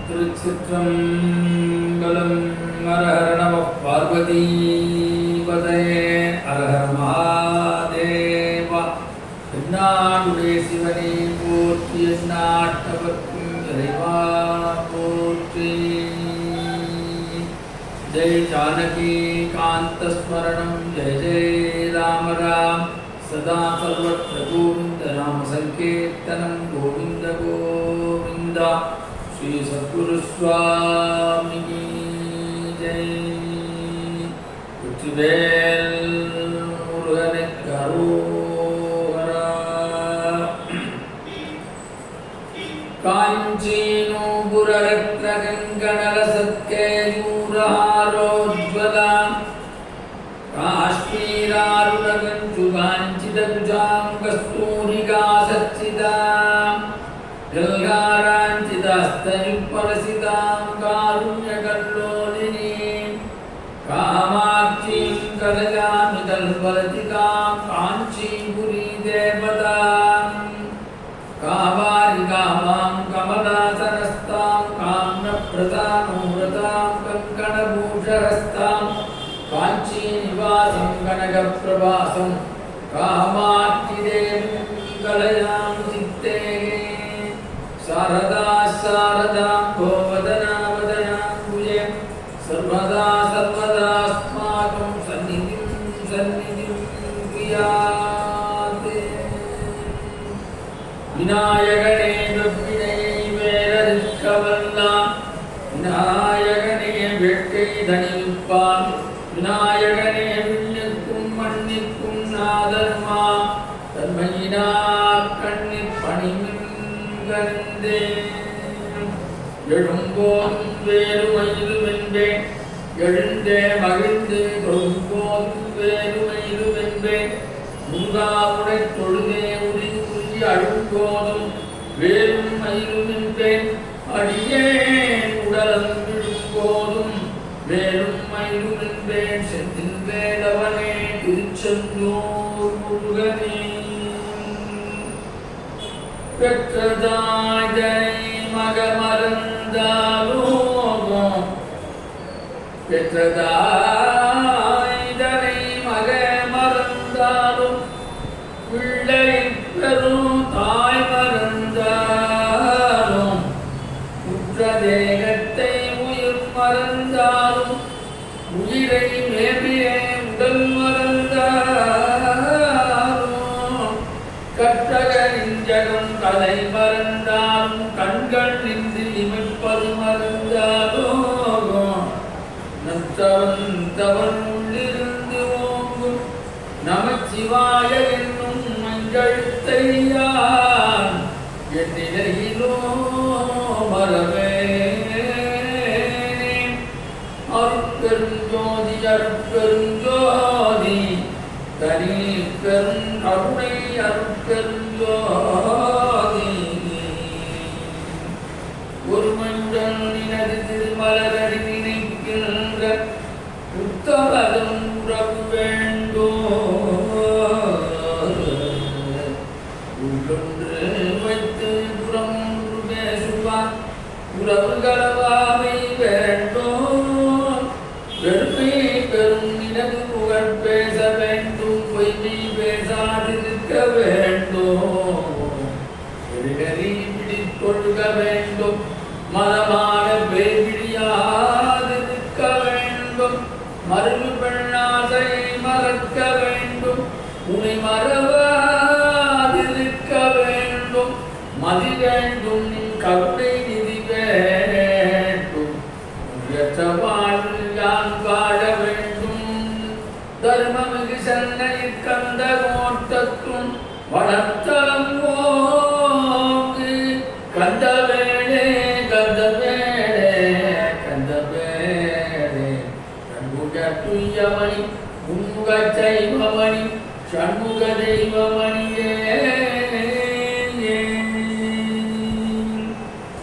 திருச்சிற்றம்பலம். ஹர ஹர நம பார்வதீபதயே. ஹர ஹர மகாதேவா. எந்நாடுடைய சிவனே போற்றி, எந்நாட்டவர்க்கும் இறைவா போற்றி. ஜெய் ஜானகி காந்த ஸ்மரணம், ஜெய ஜெய ராம ராம். சதா சர்வத்ர கோவிந்த நாம சங்கீர்த்தனம், கோவிந்த கோவிந்தா. ஸ்ரீ சத்குரு சுவாமி ஜெய். வெற்றிவேல் முருகனுக்கு அரோகரா. காஞ்சி நூபுர ரத்ன கங்கணல சத்கேயூரஹாரோஜ்வலா. காஷ்மீராருணகஞ்சுகாஞ்சிதகுஜாம் கஸ்தூரிகா சச்சிதாம். கல்காராஞ்சிதாஸ்தயுப்பலசிதாம் காருண்யகல்லோலினீம். காமாட்சீம் கலயாமி கல்பலதிகாம் காஞ்சீபுரி தேவதாம். காவாரிகாமாம் கமலாசனஸ்தாம் காம்னப்ரதானோரதாம் கங்கணபூஷஹஸ்தாம் காஞ்சி நிவாசம் கனகப்பிரபாசம் காமாட்சி தேவீம் கலயாமி சித்தே. சாரதா சாரதா கோவதனா வதனாம்புஜே சர்வதா சர்வதாஸ்மாகம் சந்நிதிம் சந்நிதிம் பிரியாதே. விநாயகனே வெப்பினையை வேறறுக்கவல்லான், விநாயகனே வேட்கை தணிவிப்பான், விநாயகனே விண்ணுக்கும் மண்ணிற்கும் நாதர்மா. தன்மையினார் கண்ணிற் பணிமின்கந்தே. எழும்போதும் வேறுமையிலுமென்பேன், எழுந்தே மகிழ்ந்து தொழும்போதும் வேறுமையிலுமென்பேன். முன்காவுடை தொழுதே உரி உரி அழும்போதும் வேறும் மயிலுமென்பேன். அடியேன் உடலம் விழும்போதும் வேறும் மயிலுமென்பேன். செந்தில் வேலவனே திருச்செந்தூர் முருகனே. பெற்றதாய் மகமறந்தாலோ, பெற்றதாய்தனை மகமறந்தாலும், பிள்ளை பெறும் தாய் மறந்தாலும், உற்ற தேகத்தை உயிர் மறந்தாலும், உயிரை மேவிய உடல் மறந்தாலும், கற்றக நெஞ்சகம் கலை மறந்தாலும், கண்கள் நின்று இமைப்பது மறந்தாலும், நற்றவன் உள்ளிருந்து ஓங்கும் நமச்சிவாய என்னும் மஞ்சழுத்தையான் என் நிலையிலோ மறவேனே. அருட்பெருஞ்சோதி அருட்பெருஞ்சோதி தனி பெரும் கருணை அருட்பெருஞ்சோதி. ஒரு மஞ்சள் நினது திருமலரடி நினைக்கின்ற உத்தமதம் உறவு வேண்டோ. உள்ளொன்று வைத்து புறம் பேசுவான் உறவுகளவாமை வேண்டோ. வெறுமை பெரும் நினது புகழ் பேச வேண்டும், பொய்மை பேசாதிருக்க வேண்டும். நெறி பிடிக்கொள்க வேண்டும், மனமான பேபிடியாதிருக்க வேண்டும். மருள் பெண்ணாசையை மறக்க வேண்டும், உனை மறவாதிருக்க வேண்டும். மதி வேண்டும், நின் கருணை நிதி வேண்டும். உயர்த்த வாழ்வில் யான் வாழ வேண்டும். தர்மமிகு சென்னையில் கந்த கோட்டத்தும் வளர்த்தலம் ஓங்கு கந்தவேளே கந்தவேளே கந்தவேளே. சண்முக துய்யமணி உன்முக சைவமணி சண்முக தெய்வமணியே.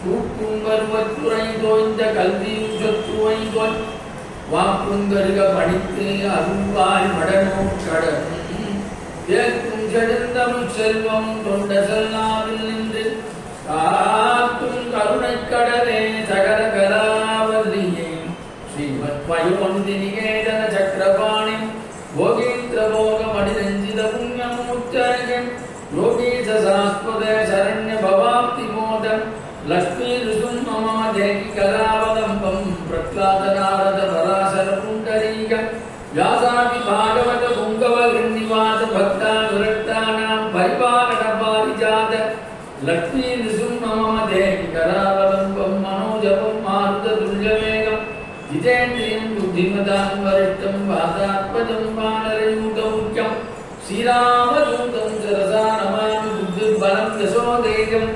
தூக்கும் பருவத்துறை தோய்ந்த கல்வியும் சொத்துவை தோய் வாக்குங்கருக படித்து அருள்வாய் மடனோ கடனும். தேக்கும் செழுந்தமிழ் செல்வம் தொண்ட செல்லாவில் நின்று காக்கும் கருணைக்கடலே சகல லக்ஷ்மி ருசும் மம தேகி கராவலம்பம் பிரத்லாத நாரத பராசர புண்டரீகம் व्यासादि भागवत पुंगव गृह्णिवास भक्ता विरक्तानां परिपालन पारिजात लक्ष्मी नृसिंह मम देहि करावलम्बं मनोजपं मारुततुल्यवेगं जितेन्द्रियं बुद्धिमतां वरिष्ठं वातात्मजं वानरयूतमुख्यं श्रीरामदूतं सरसा नमामि बुद्धिर्बलं यशोदेयं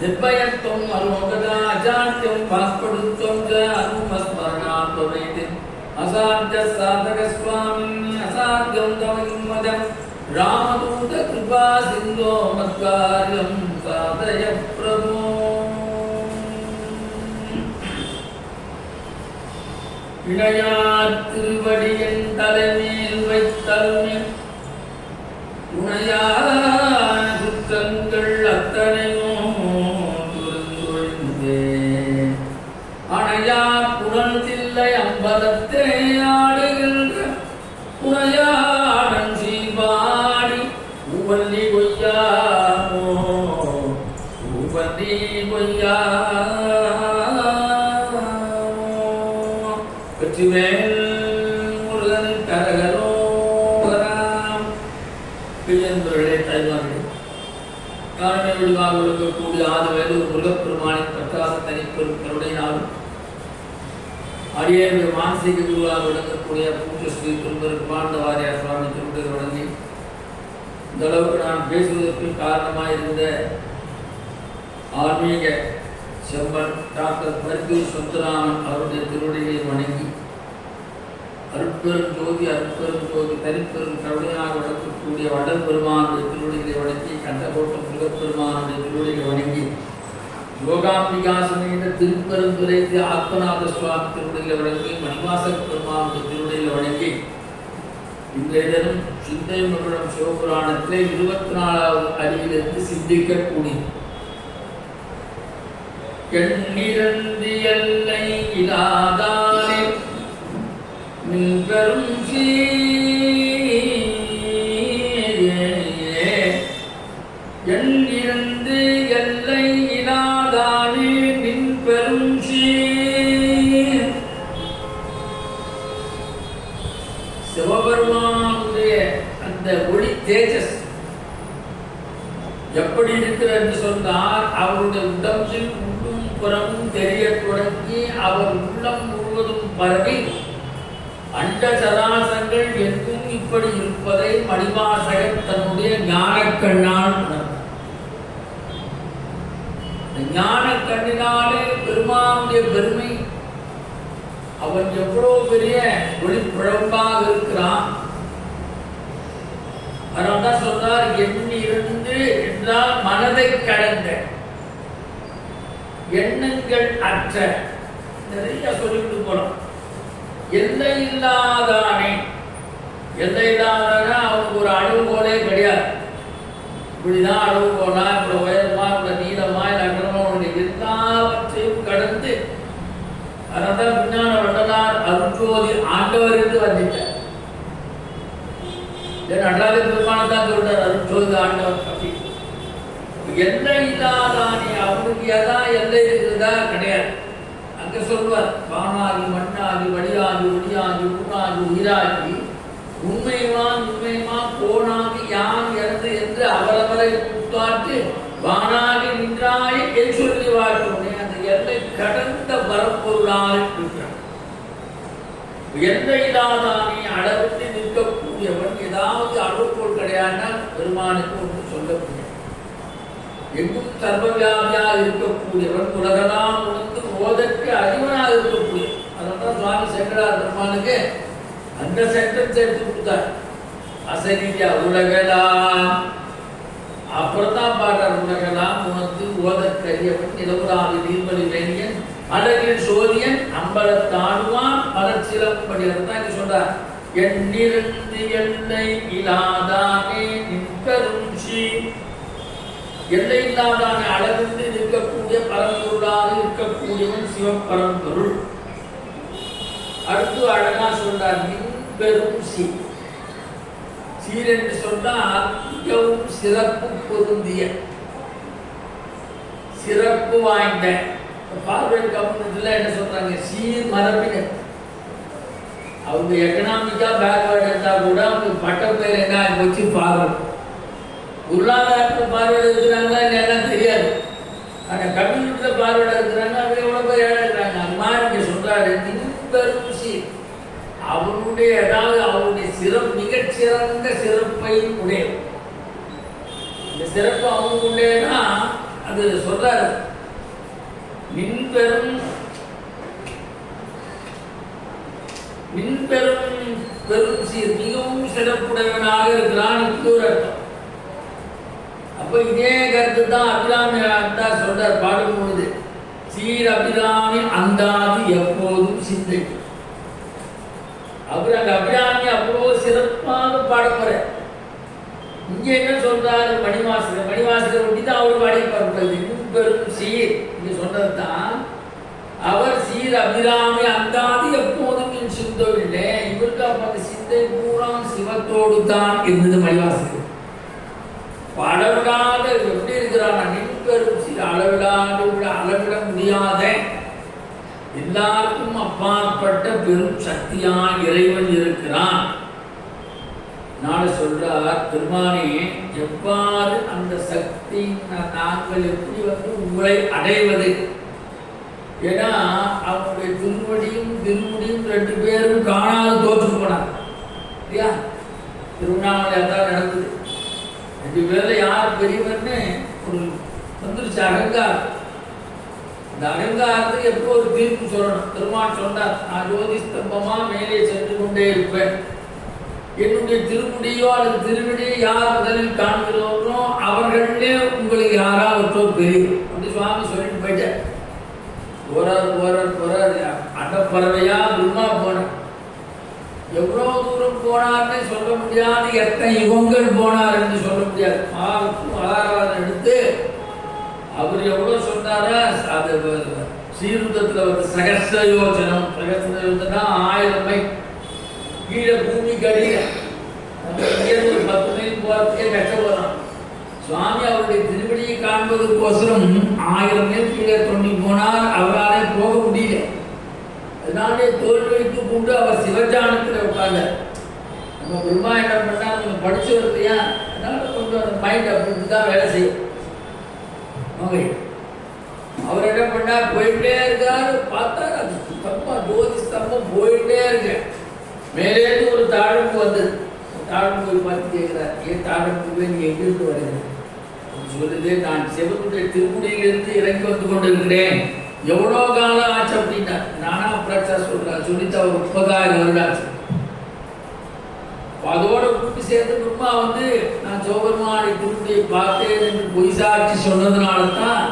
निर्भयत्वम् अलोकता अचाट्यं वाक्पटुत्वं च अनुमस्मरणात्वमेति असाध्य साधक स्वामी असाध्यं तव हिम्मतं रामदूत कृपा सिंधो मत्कार्यं साधय प्रभो इणयार तिरुवडियन तलमेल வைத்தருமே உணையார் சுத்தங்கள் அத்தனையும் துறந்தொழிந்தே அணையார் புனல் தில்லை அம்பலத்தே ஆடுகின்ற புனையாடன் சீபாடி ஊவல்லி கொய்யாமோ ஊவல்லி கொய்யாமோ வெற்றிவேல் முருகன் கரகரோகராம் பிரியன்பர்களே தாய்மார்களே காரண வடிவாக விளங்கக்கூடிய ஆதிவேலு முருகப்பெருமானின் பிரகாச தனிப்பெரும் கருணையினாலும் அடியேனுடைய மானசீக குருவாக விளங்கக்கூடிய பூஜ்ய ஸ்ரீ திருப்பெருமாண்ட வாரியார் சுவாமி திருப்பதி வழங்கி இந்த அளவுக்கு நான் பேசுவதற்கு காரணமாக இருந்த ஆன்மீக செம்மன் டாக்டர் பரிதூர் சொந்தராமன் அவருடைய திருவடிகளை வணங்கி அருட்பெரும் ஜோதி தனிப்பெரும் கருணையாக விளக்கக்கூடிய வடல் பெருமானுடைய திருவடிகளை வணங்கி கண்டகோட்டம் முருகப்பெருமானுடைய திருவடிகளை வணங்கி யோகாம்பிகா சமேத திருப்பெருந்துறை ஆத்மநாத சுவாமி திருவடிகளை வணங்கி மணிவாசக பெருமானுடைய திருவடிகளை வணங்கி இன்றைய தினம் சிந்தை மகுடம் சிவபுராணத்திலே 24வது அடியிலிருந்து சிந்திக்கக்கூடிய எண்ணிரண்டு எல்லை இலாதானே நின்பெரும் எண்ணிரண்டு எல்லை இலாதானே நின்பெரும் சிவபெருமானுடைய அந்த ஒளி தேஜஸ் எப்படி இருக்கிறது என்று சொன்னார். அவருடைய உடம்பில் உள்ளும் புறமும் தெரிய தொடங்கி அவர் உள்ளம் முழுவதும் பரவி அண்ட சராசங்கள் எங்கும் இப்படி இருப்பதை மணிவாசகர் தன்னுடைய ஞானக்கண்ணால் ஞான கண்ணினாலே பெருமானுடைய பெருமை அவன் எவ்வளவு பெரிய ஒளிப்பிழம்பாக இருக்கிறான். அதனால்தான் சொன்னார் எண்ணிருந்து என்றால் மனதை கடந்த எண்ணங்கள் அற்ற நிறைய சொல்லிட்டு போனோம். எல்லை இல்லாதானே எல்லை இல்லாதானா அவனுக்கு ஒரு அளவுகோலே கிடையாது. இப்படிதான் அளவுகோலா இப்படி உயரமா இப்படி நீளமா இல்லை அகலமா எல்லாவற்றையும் கடந்து அதனால்தான் விஞ்ஞான வள்ளலார் அருட்ஜோதி ஆண்டவர் என்று வந்துட்டார். நடராஜ பெருமானதான் சொல்றார் அருட்ஜோதி ஆண்டவர் அப்படி. எல்லை இல்லாதானே அவனுக்கு எதான் எல்லை இருக்குதா கிடையாது. அங்க சொல்வார் வானாகி மண்ணாகி வழியாகி ஒளியாகி ஊனாகி உயிராகி உண்மையுமா போனாகி யான் இறந்து என்று அவரவரை கூட்டாட்டு வானாகி நின்றாய் என்று சொல்லி வாழ்க்கை அந்த எல்லை கடந்த பரப்பொருளாக இருக்கிறார். எல்லை இல்லாதானே அளவிட்டு நிற்கக்கூடியவன் ஏதாவது அளவுகோல் கிடையாதுனால் பெருமானுக்கு ஒன்று சொல்லக்கூடிய எங்கும் சர்வவியாபியாக இருக்கக்கூடியவன் உலகெல்லாம் உணர்ந்து ஓதற்கு அறிவனாக இருக்கக்கூடிய. அதனால்தான் சுவாமி சேகரார் பெருமானுக்கு அந்த சென்டென்ஸ் எடுத்து கொடுத்தார். அசரீதியா உலகெல்லாம் அப்புறம் தான் பாடுறார். உலகெல்லாம் உணர்ந்து ஓதற்கு அறியவன் நிலவுராவி நீர்மலி வேணியன் அழகில் சோதியன் அம்பலத்தாடுவான் மலர்ச்சிலம்படி தான் சொல்றார். எண்ணிரண்டு எல்லை இல்லாதானே நின்பெரும் எல்லை இல்லாதான அளவிட்டு இருக்கக்கூடிய பரம்பொருளாக இருக்கக்கூடியவன் சிவபரம்பொருள். அடுத்து அழகா சொல்றார் நின்பெரும் சீர் என்று சொன்னால் மிகவும் சிறப்பு பொருந்திய சிறப்பு வாய்ந்த பார்வர்டு கம்யூனிட்டியில் என்ன சொல்றாங்க, சீர் மரபினர். அவங்க எக்கனாமிக்கா பேக்வேர்டு இருந்தால் கூட அவங்க பட்ட பேர் என்ன போச்சு பார்வர்டு. பொருளாதாரத்தில் பார்வையிட இருக்கிறாங்களா என்னெல்லாம் தெரியாது. ஆனால் கம்யூனிட்டியில் பார்வையிட இருக்கிறாங்க, அவங்க எவ்வளோ பேர் ஏழை இருக்கிறாங்க. அது மாதிரி இங்கே சொல்கிறாரு, பெரும் சீர் அவனுடைய, அதாவது அவனுடைய சிறப்பு மிகச்சிறந்த சிறப்பை உடைய. இந்த சிறப்பு அவனுக்கு உடையனா அது சொல்றாரு. மின்பெரும் பெரும் சீர் மிகவும் சிறப்புடையவனாக இருக்கிறான். இன்னொரு அர்த்தம். அப்ப இதே கருத்து தான் அபிராமி அந்தா சொல்றார் பாடும்பொழுது, சீர் அபிராமி அந்தாது எப்போதும் சிந்தைக்கும். அப்புறம் அந்த அபிராமி அவ்வளோ சிறப்பாக பாடப்போற. இங்க என்ன சொல்றாரு மணிவாசகர், மணிவாசகர் ஒட்டி தான் அவர் பாடிப்பாரு. பெரும் சீர் இங்க சொன்னது தான். அவர் சீர் அபிராமி அந்தாது எப்போதும் என் சிந்தவில்லை. இவருக்கு அப்ப அந்த சிந்தை பூரா சிவத்தோடு தான் இருந்தது. மணிவாசகர் அளவிடாத எப்படி இருக்கிறான், நின்பெரும் சீர் அளவிட முடியாத எல்லாருக்கும் அப்பாற்பட்ட பெரும் சக்தியா இறைவன் இருக்கிறான். நாளை சொல்றார் பெருமானே, எவ்வாறு அந்த சக்தி நாங்கள் எப்படி உங்களை அடைவது? ஏன்னா அவனுடைய திருமுடியும் ரெண்டு பேரும் காணாது தோற்று போனார் இல்லையா? திருவண்ணாமலை அதான் நடந்தது. ரெண்டு பேர்ல யார் பெரியவர்னு ஒரு வந்துருச்சு அகங்காரம். அந்த அகங்காரத்துக்கு எப்போ ஒரு தீர்ப்பு சொல்லணும். பெருமான் சொன்னார், நான் ஜோதி ஸ்தம்பமா மேலே சென்று கொண்டே இருப்பேன். என்னுடைய திருமுடியோ அல்லது திருவடியோ யார் முதலில் காண்கிறோமோ அவர்களே உங்களுக்கு யாராவது பெரியவர் அப்படி சுவாமி சொல்லிட்டு போயிட்டார். போறார் அண்டப்பறவையா பிரம்மா போனார். எவ்வளோ தூரம் போனார்னு சொல்ல முடியாது, எத்தனை யுகங்கள் போனார் என்று சொல்ல முடியாது. ஆதாரம் எடுத்து அவர் எவ்வளோ சொன்னாரா, அது ஸ்ரீருத்தத்தில் வந்து சகஸ்ர யோஜனம். சகஸ்ர யோஜனா 1000 மைல் கீழே பூமிக்கு அடியில. நம்ம இங்கேருந்து ஒரு 10 மைல் போகிறதுக்கே கஷ்டப்படுறோம். சுவாமி அவருடைய திருவடியை காண்பதற்கோசரம் 1000 மைல் கீழே தொண்டி போனார். அவராலே போக முடியல. அதனாலே தோல் வைத்து கொண்டு அவர் சிவஜானத்தில் உட்கார்ந்தார். நம்ம பிரம்மா என்ன பண்ணா, நம்ம படிச்சு வருதையா, அதனால கொண்டு அந்த மைண்ட் அப்படின்னு தான் வேலை செய்யும். அவர் என்ன பண்ணார், போயிட்டே இருக்காரு. பார்த்தாரு அது ஸ்தம்பம், ஜோதி ஸ்தம்பம் போயிட்டே இருக்கு. மேலேருந்து ஒரு தாழம்பு வந்தது. தாழம்பு போய் பார்த்து கேட்கிறார், ஏன் தாழம்பு நீ எங்கிருந்து வருகிறேன்? சொல்லுது, நான் சிவனுடைய திருமுடியிலிருந்து இறங்கி வந்து கொண்டிருக்கிறேன். எவ்வளோ காலம் ஆச்சு அப்படின்னா, நானா பிரச்சா சொல்றார் சொல்லிட்டு அவர் 30,000 வருடம் ஆச்சு. அதோட கூட்டி சேர்ந்து பிரம்மா வந்து நான் சிவபெருமானை திருமுடியை பார்த்தேன் என்று பொய் சாட்சி சொன்னதுனால தான்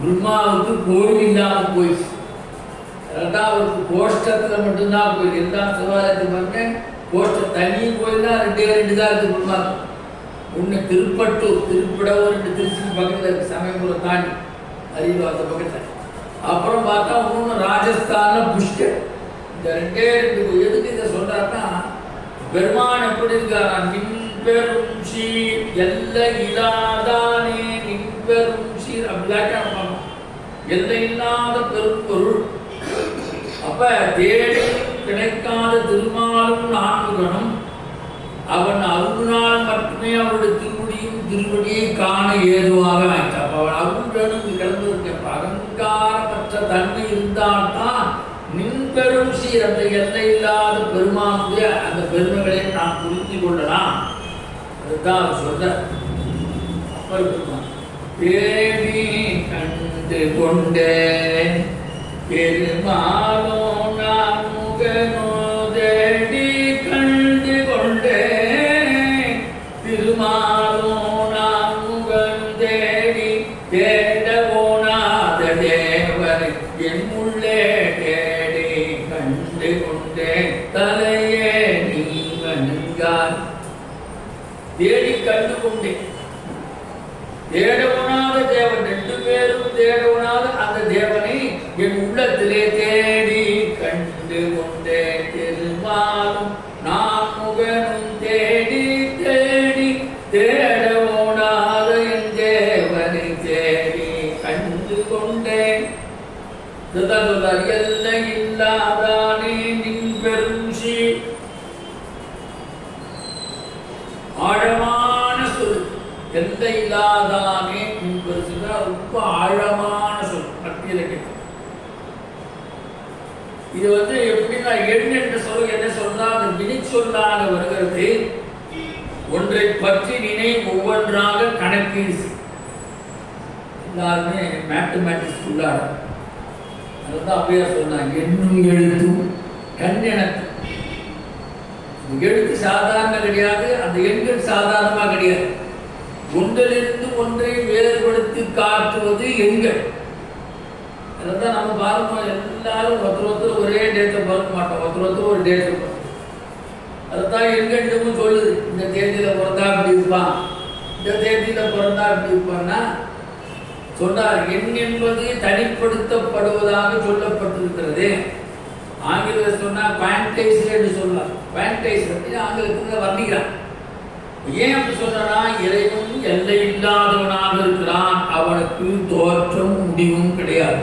பிரம்மாவுக்கு கோவில் இல்லாமல் போயிடுச்சு. அதான் அவருக்கு கோஷ்டத்தில் மட்டும்தான் கோயில். எல்லா சிவாலயத்துக்கு வந்து கோஷ்டம் தனி கோயில் தான் 2 தான் இருக்கு பிரம்மாவுக்கு. ஒன்று திருப்பட்டூர், திருப்பிடவும் 2 திருச்சி பக்கத்தில் இருக்கு, சமயபுரம் தாண்டி அறிவு அந்த பக்கத்தில். அப்புறம் பார்த்தா இன்னொன்று ராஜஸ்தானில் புஷ்கர். இந்த 2 எதுக்கு இதை சொல்றாருன்னா, பெருமான் எப்படி இருக்காரா, நின்பெரும் சீர் எல்லை இல்லாதானே நின்பெரும் சீர் அப்படிலாம் எல்லை இல்லாத பெரும்பொருள். அப்ப தேடி கிடைக்காத திருமாலும் நான்முகனும் அவன் அருள்நாள் மட்டுமே அவருடைய திருவடியை காண ஏதுவாக ஆயிட்டான். அவன் அருள்களும் கிளம்பிருக்க அகங்காரமற்ற தன்மை இருந்தால்தான் நின்பெரும் சீர் அந்த எல்லை இல்லாத பெருமானுடைய அந்த பெருமைகளை நாம் புரிந்து கொள்ளலாம். அதுதான் அவர் சொல்ற. அப்பர் பெருமான் தேடி கண்டு கொண்டேன் பெருமானோ நான் முகனோ தேடி கண்டு கொண்டேன் திருமாலோ நான் முகன் தேடி தேடவோனாத தேவர் என் உள்ளே தேடி கண்டு கொண்டேன் தலையே நீ வணங்காய். தேடி கண்டு கொண்டேன் தேடவனாத தேவன், 2 பேரும் தேடவனாத அந்த தேவனை என் உள்ளத்திலே தேடி கண்டு கொண்டே திருமாலும் நான் முகனும் தேடி தேடவனாத என் தேவனை தேடி கண்டு கொண்டேன். இதுதான் சொல்றார். எல்லை இல்லாதானே நின் பெரும் சீர். ஆழமான சொல். எல்லை இல்லாதானே நின் பெரும். ரொம்ப ஆழமான சொல். பட்டியலுக்கு இது எப்படின்னா எண் என்ற சொல் என்ன சொன்னா அது வினை சொல்லாக வருகிறது. ஒன்றை பற்றி நினை ஒவ்வொன்றாக கணக்கீடு. எல்லாருமே மேத்தமேட்டிக்ஸ் உள்ளாட. அதுதான் அப்படியே சொன்னாங்க. எண்ணும் எழுத்தும் கண்ணெனத்து. எழுத்து சாதாரண கிடையாது, அந்த எண்கள் சாதாரணமாக கிடையாது. ஒன்றிலிருந்து ஒன்றை வேறுபடுத்தி காட்டுவது எண்கள். அதான் நம்ம பாருங்க, எல்லாரும் ஒருத்தர் ஒரே டேட்டை பார்க்க மாட்டோம், ஒருத்தர் ஒரு டேட் இருக்கும். அதுதான் எண்கணிதமும் சொல்லுது. இந்த தேதியில பிறந்தா இப்படி இருப்பான், இந்த தேதியில பிறந்தா இப்படி இருப்பான்னா சொன்னார். எண் என்பது தனிப்படுத்தப்படுவதாக சொல்லப்பட்டிருக்கிறது. ஆங்கிலத்தில் சொன்னா குவான்டைஸ் என்று சொல்லலாம். குவான்டைஸ் அப்படின்னு ஆங்கிலத்தில் வர்ணிக்கிறான். ஏன் அப்படி சொன்னா, இறைவன் எல்லை இல்லாதவனாக இருக்கிறான், அவனுக்கு தோற்றம் முடிவும் கிடையாது.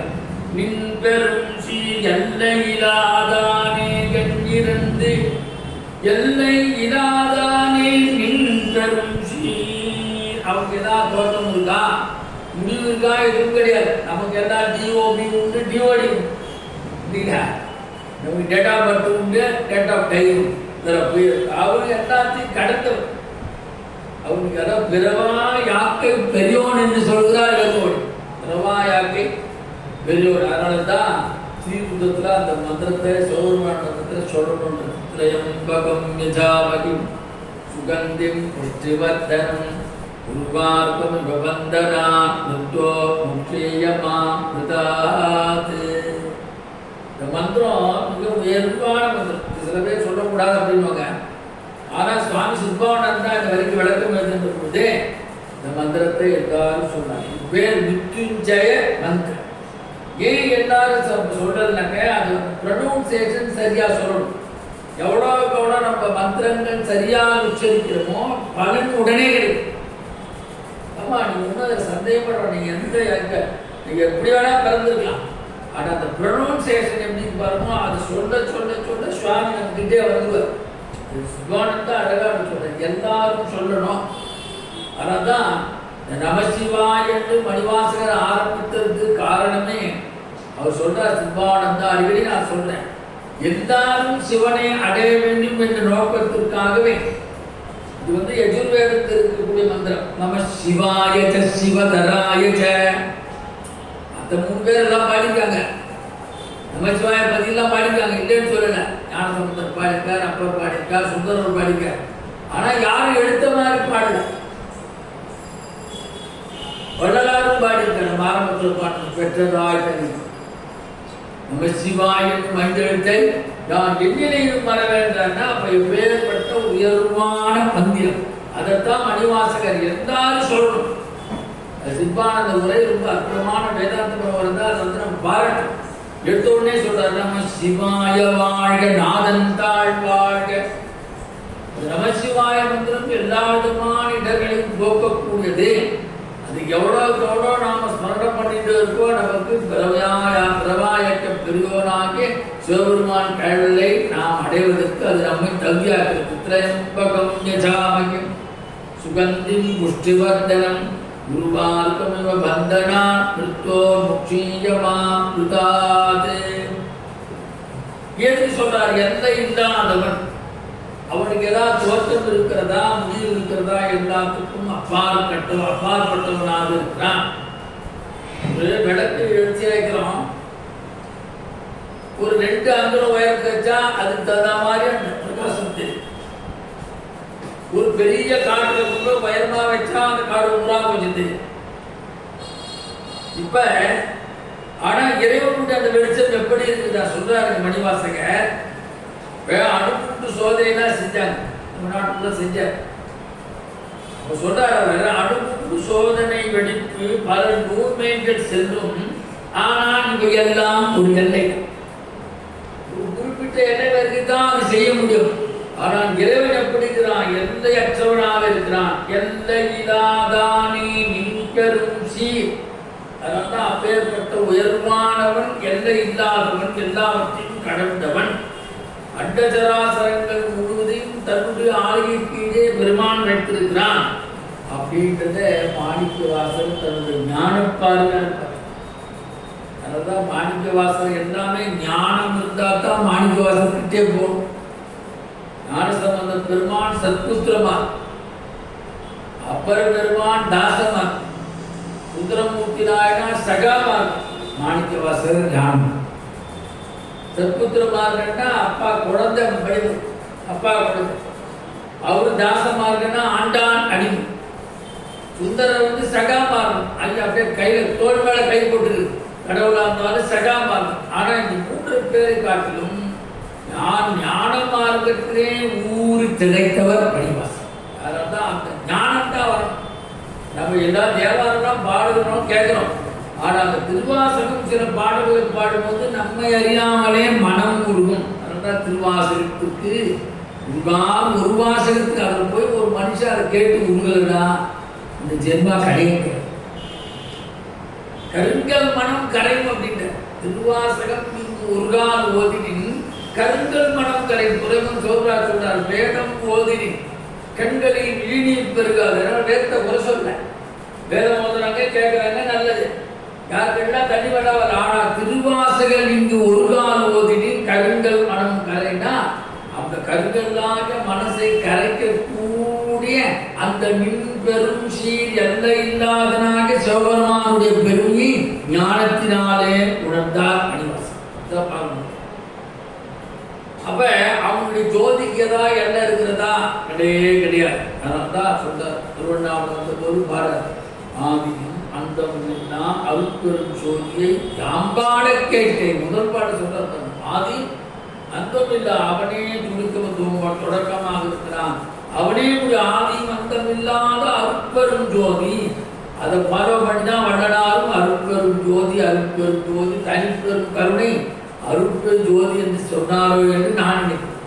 நின் பெரும் சீர் எல்லை இல்லாதானே எண்ணிறந்து. எல்லை இல்லாதானே நின் பெரும் சீர். அவங்க ஏதாவது தோற்றம் இருக்கா, முடிவு இருக்கா? எதுவும் கிடையாது. நமக்கு எல்லாம் டிஓபி உண்டு, டிஓடி உண்டு. நமக்கு டேட் ஆஃப் பர்த் உண்டு, டேட் ஆஃப் டைம். அவரு எல்லாத்தையும் கடந்தவர். அவனுக்கு அதான் பிறவா யாக்கை பெரியோன் என்று சொல்கிறார் இளங்கோடி. பிறவா யாக்கை பெரியோன். அதனாலதான் ஸ்ரீபுத்தத்தில் அந்த மந்திரத்தை சௌரமான மந்திரத்தில் சொல்லணும். திரையம்பகம் யஜாமகி சுகந்திம் புஷ்டிவர்தனம் உருவார்க்கம் விபந்தனா முக்தோ முக்ஷேயமா மிருதாத். இந்த மந்திரம் மிக உயர்வான மந்திரம். சில பேர் சொல்லக்கூடாது அப்படின்வாங்க. ஆனால் சுவாமி சித்பவானந்தா இந்த வரைக்கும் விளக்கம் எழுதுகின்ற போதே இந்த மந்திரத்தை எல்லாரும் சொன்னாங்க. பேர் மிருத்யுஞ்சய மந்திரம். ஏன் எல்லாரும் சொல்றதுனாக்க அது ப்ரொனவுன்சியேஷன் சரியா சொல்லணும். எவ்வளோக்கு எவ்வளோ நம்ம மந்திரங்கள் சரியாக உச்சரிக்கிறோமோ பலன் உடனே கிடைக்கும். ஆமா, நீங்க ஒன்றும் அதில் சந்தேகப்படுறோம். நீங்க எப்படி வேணா பிறந்திருக்கலாம். ஆனால் அந்த ப்ரொனவுன்சியேஷன் எப்படி பாருமோ அது சொல்ல சொல்ல சொல்ல சுவாமி நம்ம கிட்டே வருவார். சிவானந்தா அழகாக சொல்றேன், எல்லாரும் சொல்லணும். ஆனால் தான் நமசிவாய் என்று மணிவாசகர் ஆரம்பித்ததுக்கு காரணமே அவர் சொல்றார். சிவானந்தா அடிக்கடி நான் சொல்றேன், எல்லாரும் சிவனை அடைய வேண்டும் என்ற நோக்கத்திற்காகவே. இது யஜுர்வேதத்தில் இருக்கக்கூடிய மந்திரம். நம சிவாய சிவதராய. அந்த 3 பேர் எல்லாம் பாடிக்காங்க. நமச்சிவாய பதிலாம் பாடிக்காங்க, இல்லைன்னு சொல்லல. ஞானசமுந்தர் பாடிக்கார், அப்பர் பாடிக்கார், சுந்தரர் பாடிக்கார். ஆனா யாரும் எடுத்த மாதிரி பாடல. வள்ளலாரும் பாடியிருக்கார். ஆரம்பத்தில் பாட்டு பெற்றதாய் நம சிவாய் என்று மஞ்செழுத்தை நான் எண்ணிலையும் வர வேண்டாம்னா அப்ப எப்பேற்பட்ட உயர்வான மந்திரம். அதைத்தான் மணிவாசகர் எல்லாரும் சொல்லணும். சித்பானந்த உரை ரொம்ப அற்புதமான வேதாந்தம் இருந்தால் அதை நம்ம பாராட்டும். எடுத்த உடனே சொல்றாரு, நம சிவாய வாழ்க நாதன் தாழ் வாழ்க. நமசிவாய மந்திரம் எல்லா விதமான இடங்களையும் போக்கக்கூடியது. அது எவ்வளவுக்கு எவ்வளோ நாம ஸ்மரணம் பண்ணிட்டு இருக்கோம், நமக்கு பிரவாயக்க பெரியோனாகிய சிவபெருமான் கைவல்லை நாம் அடைவதற்கு அது நம்மை தகுதியாகிறது. திரையம்பகம் யஜாமகி சுகந்திம் புஷ்டிவர்தனம் குருவார்க்கமிவ பந்தனா மிருத்தோ முக்ஷீயமா மிருதாத். ஏற்றி சொல்றார், எல்லை இல்லாதவன். அவனுக்கு ஏதாவது தோற்றம் இருக்கிறதா, முடிவு இருக்கிறதா, எல்லாத்துக்கும் அப்பாற்பட்டவனாக இருக்கிறான். ஒரு விளக்கு எழுச்சி வைக்கிறோம், ஒரு 2 அங்குலம் உயரத்தை வச்சா அதுக்கு தகுந்த மாதிரி அந்த பிரகாசம் தெரியும். ஒரு பெரிய காட்டுல கூட உயரமா வச்சா அந்த காடு ஊரா கொஞ்சம் தெரியும். இப்ப ஆனா இறைவனுடைய அந்த வெளிச்சம் எப்படி இருக்குதா சொல்றாரு மணிவாசகர். அணுகுண்டு சோதனைலாம் செஞ்சாங்க, நம்ம நாட்டுக்குள்ள செஞ்சாங்க. சொல்றாரு, அணுகுண்டு சோதனை வெடிப்பு பல 100 மைல்கள் செல்லும். ஆனால் இவையெல்லாம் ஒரு எல்லை, ஒரு குறிப்பிட்ட எல்லை வரைக்கும் தான் அது செய்ய முடியும். ஆனால் இறைவன் எப்படி இருக்கிறான்? எல்லையற்றவனாக இருக்கிறான். எல்லை இல்லாதானே நின் பெரும் சீர். அதனால்தான் அப்பேற்பட்ட உயர்வானவன், எல்லை இல்லாதவன், எல்லாவற்றையும் கடந்தவன், அண்டசராசரங்கள் முழுவதையும் தன்னுடைய ஆளுகை கீழே பெருமான் வைத்திருக்கிறான் அப்படின்றத மாணிக்கவாசகர் தன்னுடைய ஞானப்பார்வை. அதனால்தான் மாணிக்கவாசகர் எல்லாமே ஞானம் இருந்தால் தான் மாணிக்கவாசகர்கிட்டே போகும். ஞானசம்பந்த பெருமான் சத்புத்திரமான், அப்பர் பெருமான் தாசமான், சுந்தரமூர்த்தி நாயனார் சகாமான், மாணிக்கவாசகர் ஞானம். சத்புத்திரமார்கன்னா அப்பா குழந்தை வடிவு, அப்பா குழந்தை. அவரு தாசமார்கன்னா ஆண்டான் அடிமை. சுந்தரர் சகாமார்கன், ஐயா அப்படியே கையில தோல் மேல கை போட்டு கடவுளா இருந்தாலும் சகாமார்கன். ஆனா இந்த 3 பேரை காட்டிலும் ஞான மார்க்கத்திலே ஊறி திளைத்தவர் மணிவாசகர். அதனால்தான் அந்த ஞானம் தான் வரும். நம்ம எல்லா தேவாரம் பாடுகிறோம், கேட்கிறோம். ஆனா அந்த திருவாசகம் சில பாடல்களை பாடும்போது நம்மை அறியாமலே மனம் உருகும். அதனால்தான் திருவாசகத்துக்கு ஒரு வாசகத்துக்கு அதில் போய் ஒரு மனுஷன் அதை கேட்டு உருகலடா இந்த ஜென்மா கரையும். கருங்கல் மனம் கரையும் அப்படின்ற திருவாசகம் நீங்க ஒரு கால் ஓதினின் கருங்கல் மனம் கரையும். துறைவன் சொல்றார், வேதம் ஓதினின் கண்களின் இழிநீர் பெருகாது. வேதத்தை குறை சொல்ல, வேதம் ஓதுறாங்க, கேட்கறாங்க, நல்லது. யாருக்கெல்லாம் தண்ணி வேண்டாம். ஆனா திருவாசகர் இங்கு ஒரு கால் ஓதினின் கருங்கல் மனம் கரைனா அந்த கருங்கல்லாக மனசை கரைக்கக்கூடிய அந்த மின் பெரும் சீர் எல்லை இல்லாதனாக சிவபெருமானுடைய பெருமை ஞானத்தினாலே உணர்ந்தார் மணிவாசகர். அப்ப அவனுடைய ஜோதிக்கு ஏதாவது எல்லை இருக்கிறதா? கிடையாது. அதனால்தான் சொல்றார் திருவண்ணாமலை வந்த போது பாரு, ஆதியும் அந்தம் அருட்பெரும் ஜோதியை யாம்பாட கேட்டேன். முதல் பாட சொல்றார், ஆதி அந்தம் இல்லை, அவனே துணிக்க தொடக்கமாக இருக்கிறான். அவனே ஒரு ஆதியும் அந்தம் இல்லாத அருட்பெரும் ஜோதி. அதை ஃபாலோ பண்ணி தான் வள்ளலாரும் அருட்பெரும் ஜோதி, அருட்பெரும் ஜோதி, தனிப்பெரும் கருணை, அருட்பெரும் ஜோதி என்று சொன்னாரோ என்று நான் நினைக்கிறேன்.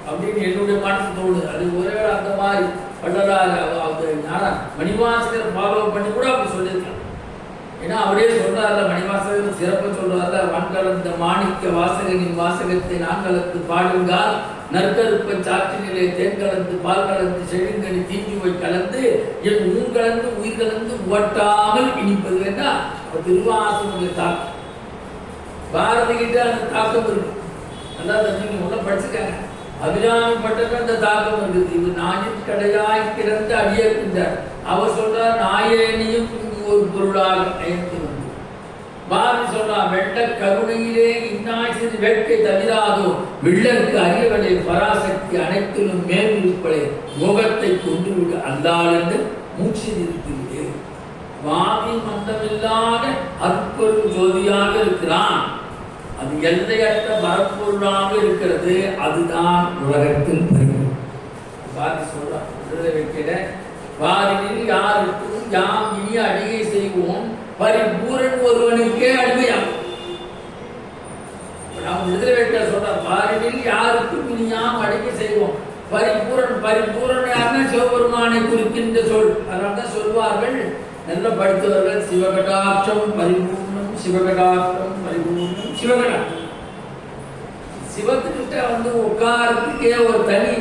அப்படின்னு என்னுடைய மனசு தோணுது. அது ஒரே அந்த மாதிரி வள்ளலார் மணிவாசகர் ஃபாலோ பண்ணி கூட அப்படி சொல்லியிருக்கலாம். ஏன்னா அவரே சொல்றாருல, மணிவாசகர் சிறப்பு சொல்றாருல, வான்கலந்த மாணிக்க வாசகனின் வாசகத்தை நான்கலந்து பாடுங்கால் நற்கருப்ப சாற்றினிலே தேன் கலந்து பால் கலந்து செழுங்கனி தீஞ்சுவை கலந்து என் ஊன் கலந்து உயிர் கலந்து ஓட்டாமல் இனிப்பது வேண்டா. திருவாசனுடைய தாக்கம் பாரதி கிட்ட அந்த தாக்கம் இருக்கு. நல்லா தம்பிங்க உள்ள படிச்சுக்காங்க. அபிராமி பட்டது அந்த தாக்கம் இருக்குது. இது நாயின் கடையாய் கிடந்து அடியிருக்கின்றார். அவர் சொல்றார், நாயேனியும் ஒரு பொருளாக அயர்ந்து வந்து. பாரதி சொல்றார், வெட்ட கருணையிலே இன்னாய்ச்சி வேட்கை தவிராதோ வில்லருக்கு அறியவளை பராசக்தி அனைத்திலும் மேல்விருப்பளை முகத்தை கொண்டு விட அல்லால் என்று மூச்சு நிறுத்திவிடு. வாதி மந்தமில்லாத அற்பொருள் ஜோதியாக இருக்கிறான். அது எல்லையற்ற பரப்பொருளாக இருக்கிறது. அதுதான் உலகத்தில் பெருமை. பாரதி சொல்றார், விடுதலை வைக்கிற வாரினில் யாருக்கும் யாம் இனி அடிகை செய்வோம், பரிபூரன் ஒருவனுக்கே அடிமையாகும். நாம் விடுதலை வைக்க சொல்ற, வாரினில் யாருக்கும் இனி யாம் அடிகை செய்வோம், பரிபூரன். பரிபூரன் யாருன்னா சிவபெருமானை குறிக்கின்ற சொல். அதனால்தான் சொல்வார்கள் நல்ல படித்தவர்கள், சிவகடாட்சம் பரிபூர்ணம், சிவகடாட்சம் பரிபூர்ணம், சிவகடாட்சம். சிவத்துக்கிட்ட உட்காரத்துக்கே ஒரு தனி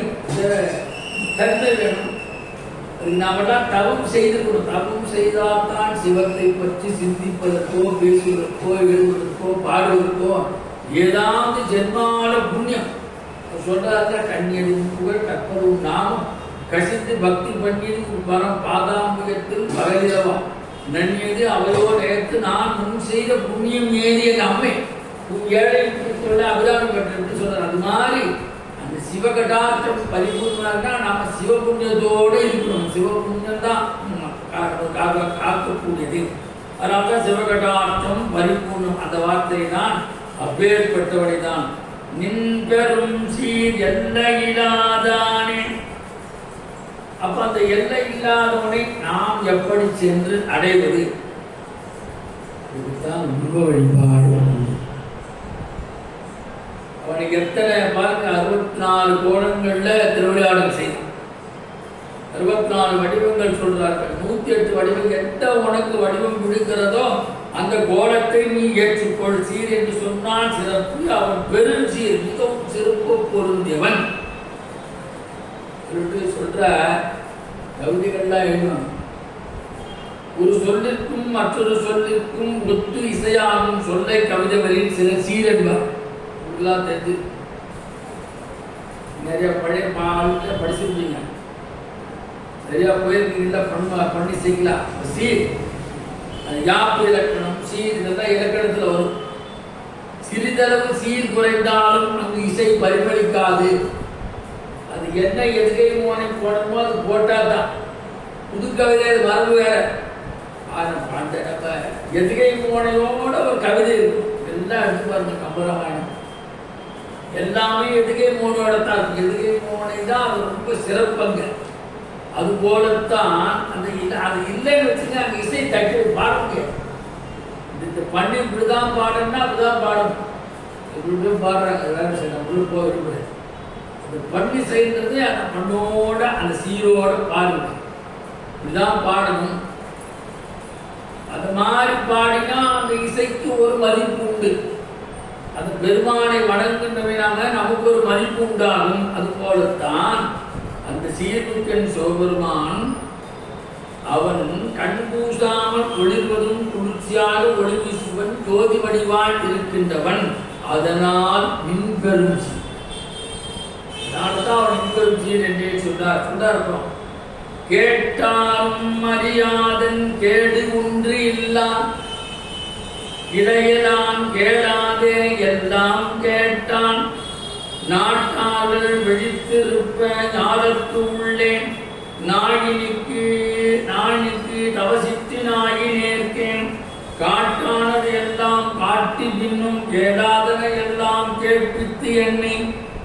தன்மை வேணும். நாமெல்லாம் தவம் செய்துக்கணும். தவம் செய்தால்தான் சிவத்தை பற்றி சிந்திப்பதற்கோ பேசுவதற்கோ எழுதுவதற்கோ பாடுவதற்கோ ஏதாவது ஜென்மால புண்ணியம் சொல்றாங்க. கண்ணியதும் புகழ் கற்பதும் நாமம் கசிந்து பக்தி பண்ணியது வரம் பாதாம்புயத்தில் பகலிரவா நன்னியது அவையோ நேர்த்து நான் முன் செய்த புண்ணியம் ஏறியது அம்மை ஏழை சொல்ல அபிராமி பற்றி சொல்றார். அது மாதிரி அந்த சிவகடாட்சம் பரிபூர்ணம்னா நாம சிவபுண்ணியத்தோடு இருக்கணும். சிவபுண்ணியம் தான் காக்கக்கூடியது. அதனால்தான் சிவகடாட்சம் பரிபூர்ணம் அந்த வார்த்தை தான் அப்பேற்பட்டவனை தான். நின் பெரும் சீர் எல்லையில்லாதானே. அப்ப அந்த எல்லை இல்லாதவனை நாம் எப்படி சென்று அடைவது? இதுதான் உருவ வழிபாடு. அவனுக்கு எத்தனை பாருங்க, 64 கோணங்கள்ல திருவிளையாடல் செய்தான். 64 வடிவங்கள் சொல்றார்கள். 108 வடிவம். எந்த உனக்கு வடிவம் பிடிக்கிறதோ அந்த கோலத்தை நீ ஏற்றுக்கொள். சீர் என்று சொன்னால் சிறப்பு. அவன் பெரும் சீர், மிகவும் சிறப்பு பொருந்தியவன் சொல்ற கவிதைகள்லாம் எழுதணும். ஒரு சொல்லிற்கும் மற்றொரு சொல்லிற்கும் ஒத்து இசையாகும் சொல்லை கவிதை வரையில் சில சீர் என்பார். இதெல்லாம் தெரிஞ்சு நிறைய பழைய பாடல்களை படிச்சிருக்கீங்க, நிறையா போயிருக்கீங்களா, பண்ணி செய்யலாம். சீர் அது யாப்பு இலக்கணம், சீர் இதெல்லாம் இலக்கணத்தில் வரும். சிறிதளவு சீர் குறைந்தாலும் அங்கு இசை பரிமளிக்காது. அது என்ன எதுகை மோனை போடணுமோ அது போட்டால் தான். புது கவிதை அது மரபு வேற. அந்த நம்ம எதுகை மோனையோட ஒரு கவிதை இருக்கும். எல்லாம் எடுத்து பாருங்க, கம்பராமாயணம் எல்லாமே எதுகை மோனோட தான் இருக்கும். எதுகை மோனை தான் அது ரொம்ப சிறப்பங்க. அது போலத்தான் அந்த அது இல்லைன்னு வச்சுங்க, அங்கே இசை தட்டி பாடுங்க. இந்த பண்ணி இப்படிதான் பாடணும்னா அப்படிதான் பாடணும். இப்படி பாடுறாங்க, வேற சரி நம்மளும் போக விரும்புகிறேன். அந்த பண்ணி செய்கிறது அந்த பண்ணோட அந்த சீரோட பாடுங்க, இப்படிதான் பாடணும். அந்த மாதிரி பாடினா அந்த இசைக்கு ஒரு மதிப்பு உண்டு. அந்த பெருமானை வணங்குகின்றவையாக நமக்கு ஒரு மதிப்பு உண்டாகும். அது போலத்தான் அந்த சீர்மிக்கன் சிவபெருமான் அவன் கண் பூசாமல் ஒளிர்வதும் குளிர்ச்சியாக ஒளி வீசுவன் ஜோதி வடிவால் இருக்கின்றவன். அதனால் மின்பெரும் சீர். அதனால்தான் அவன் மின்பெரும் சீர் என்றே சொன்னார். கேட்டாலும் அறியாதன் கேடு ஒன்று இல்லாம், இடையலான் கேளாதே எல்லாம் கேட்டான். நாட்டாளர் விழித்திருப்ப ஞாலத்து உள்ளேன், நாயினிக்கு தவசித்து நாயினேற்கேன். காட்டானது எல்லாம் காட்டி பின்னும் கேளாதன எல்லாம் கேட்பித்து என்னை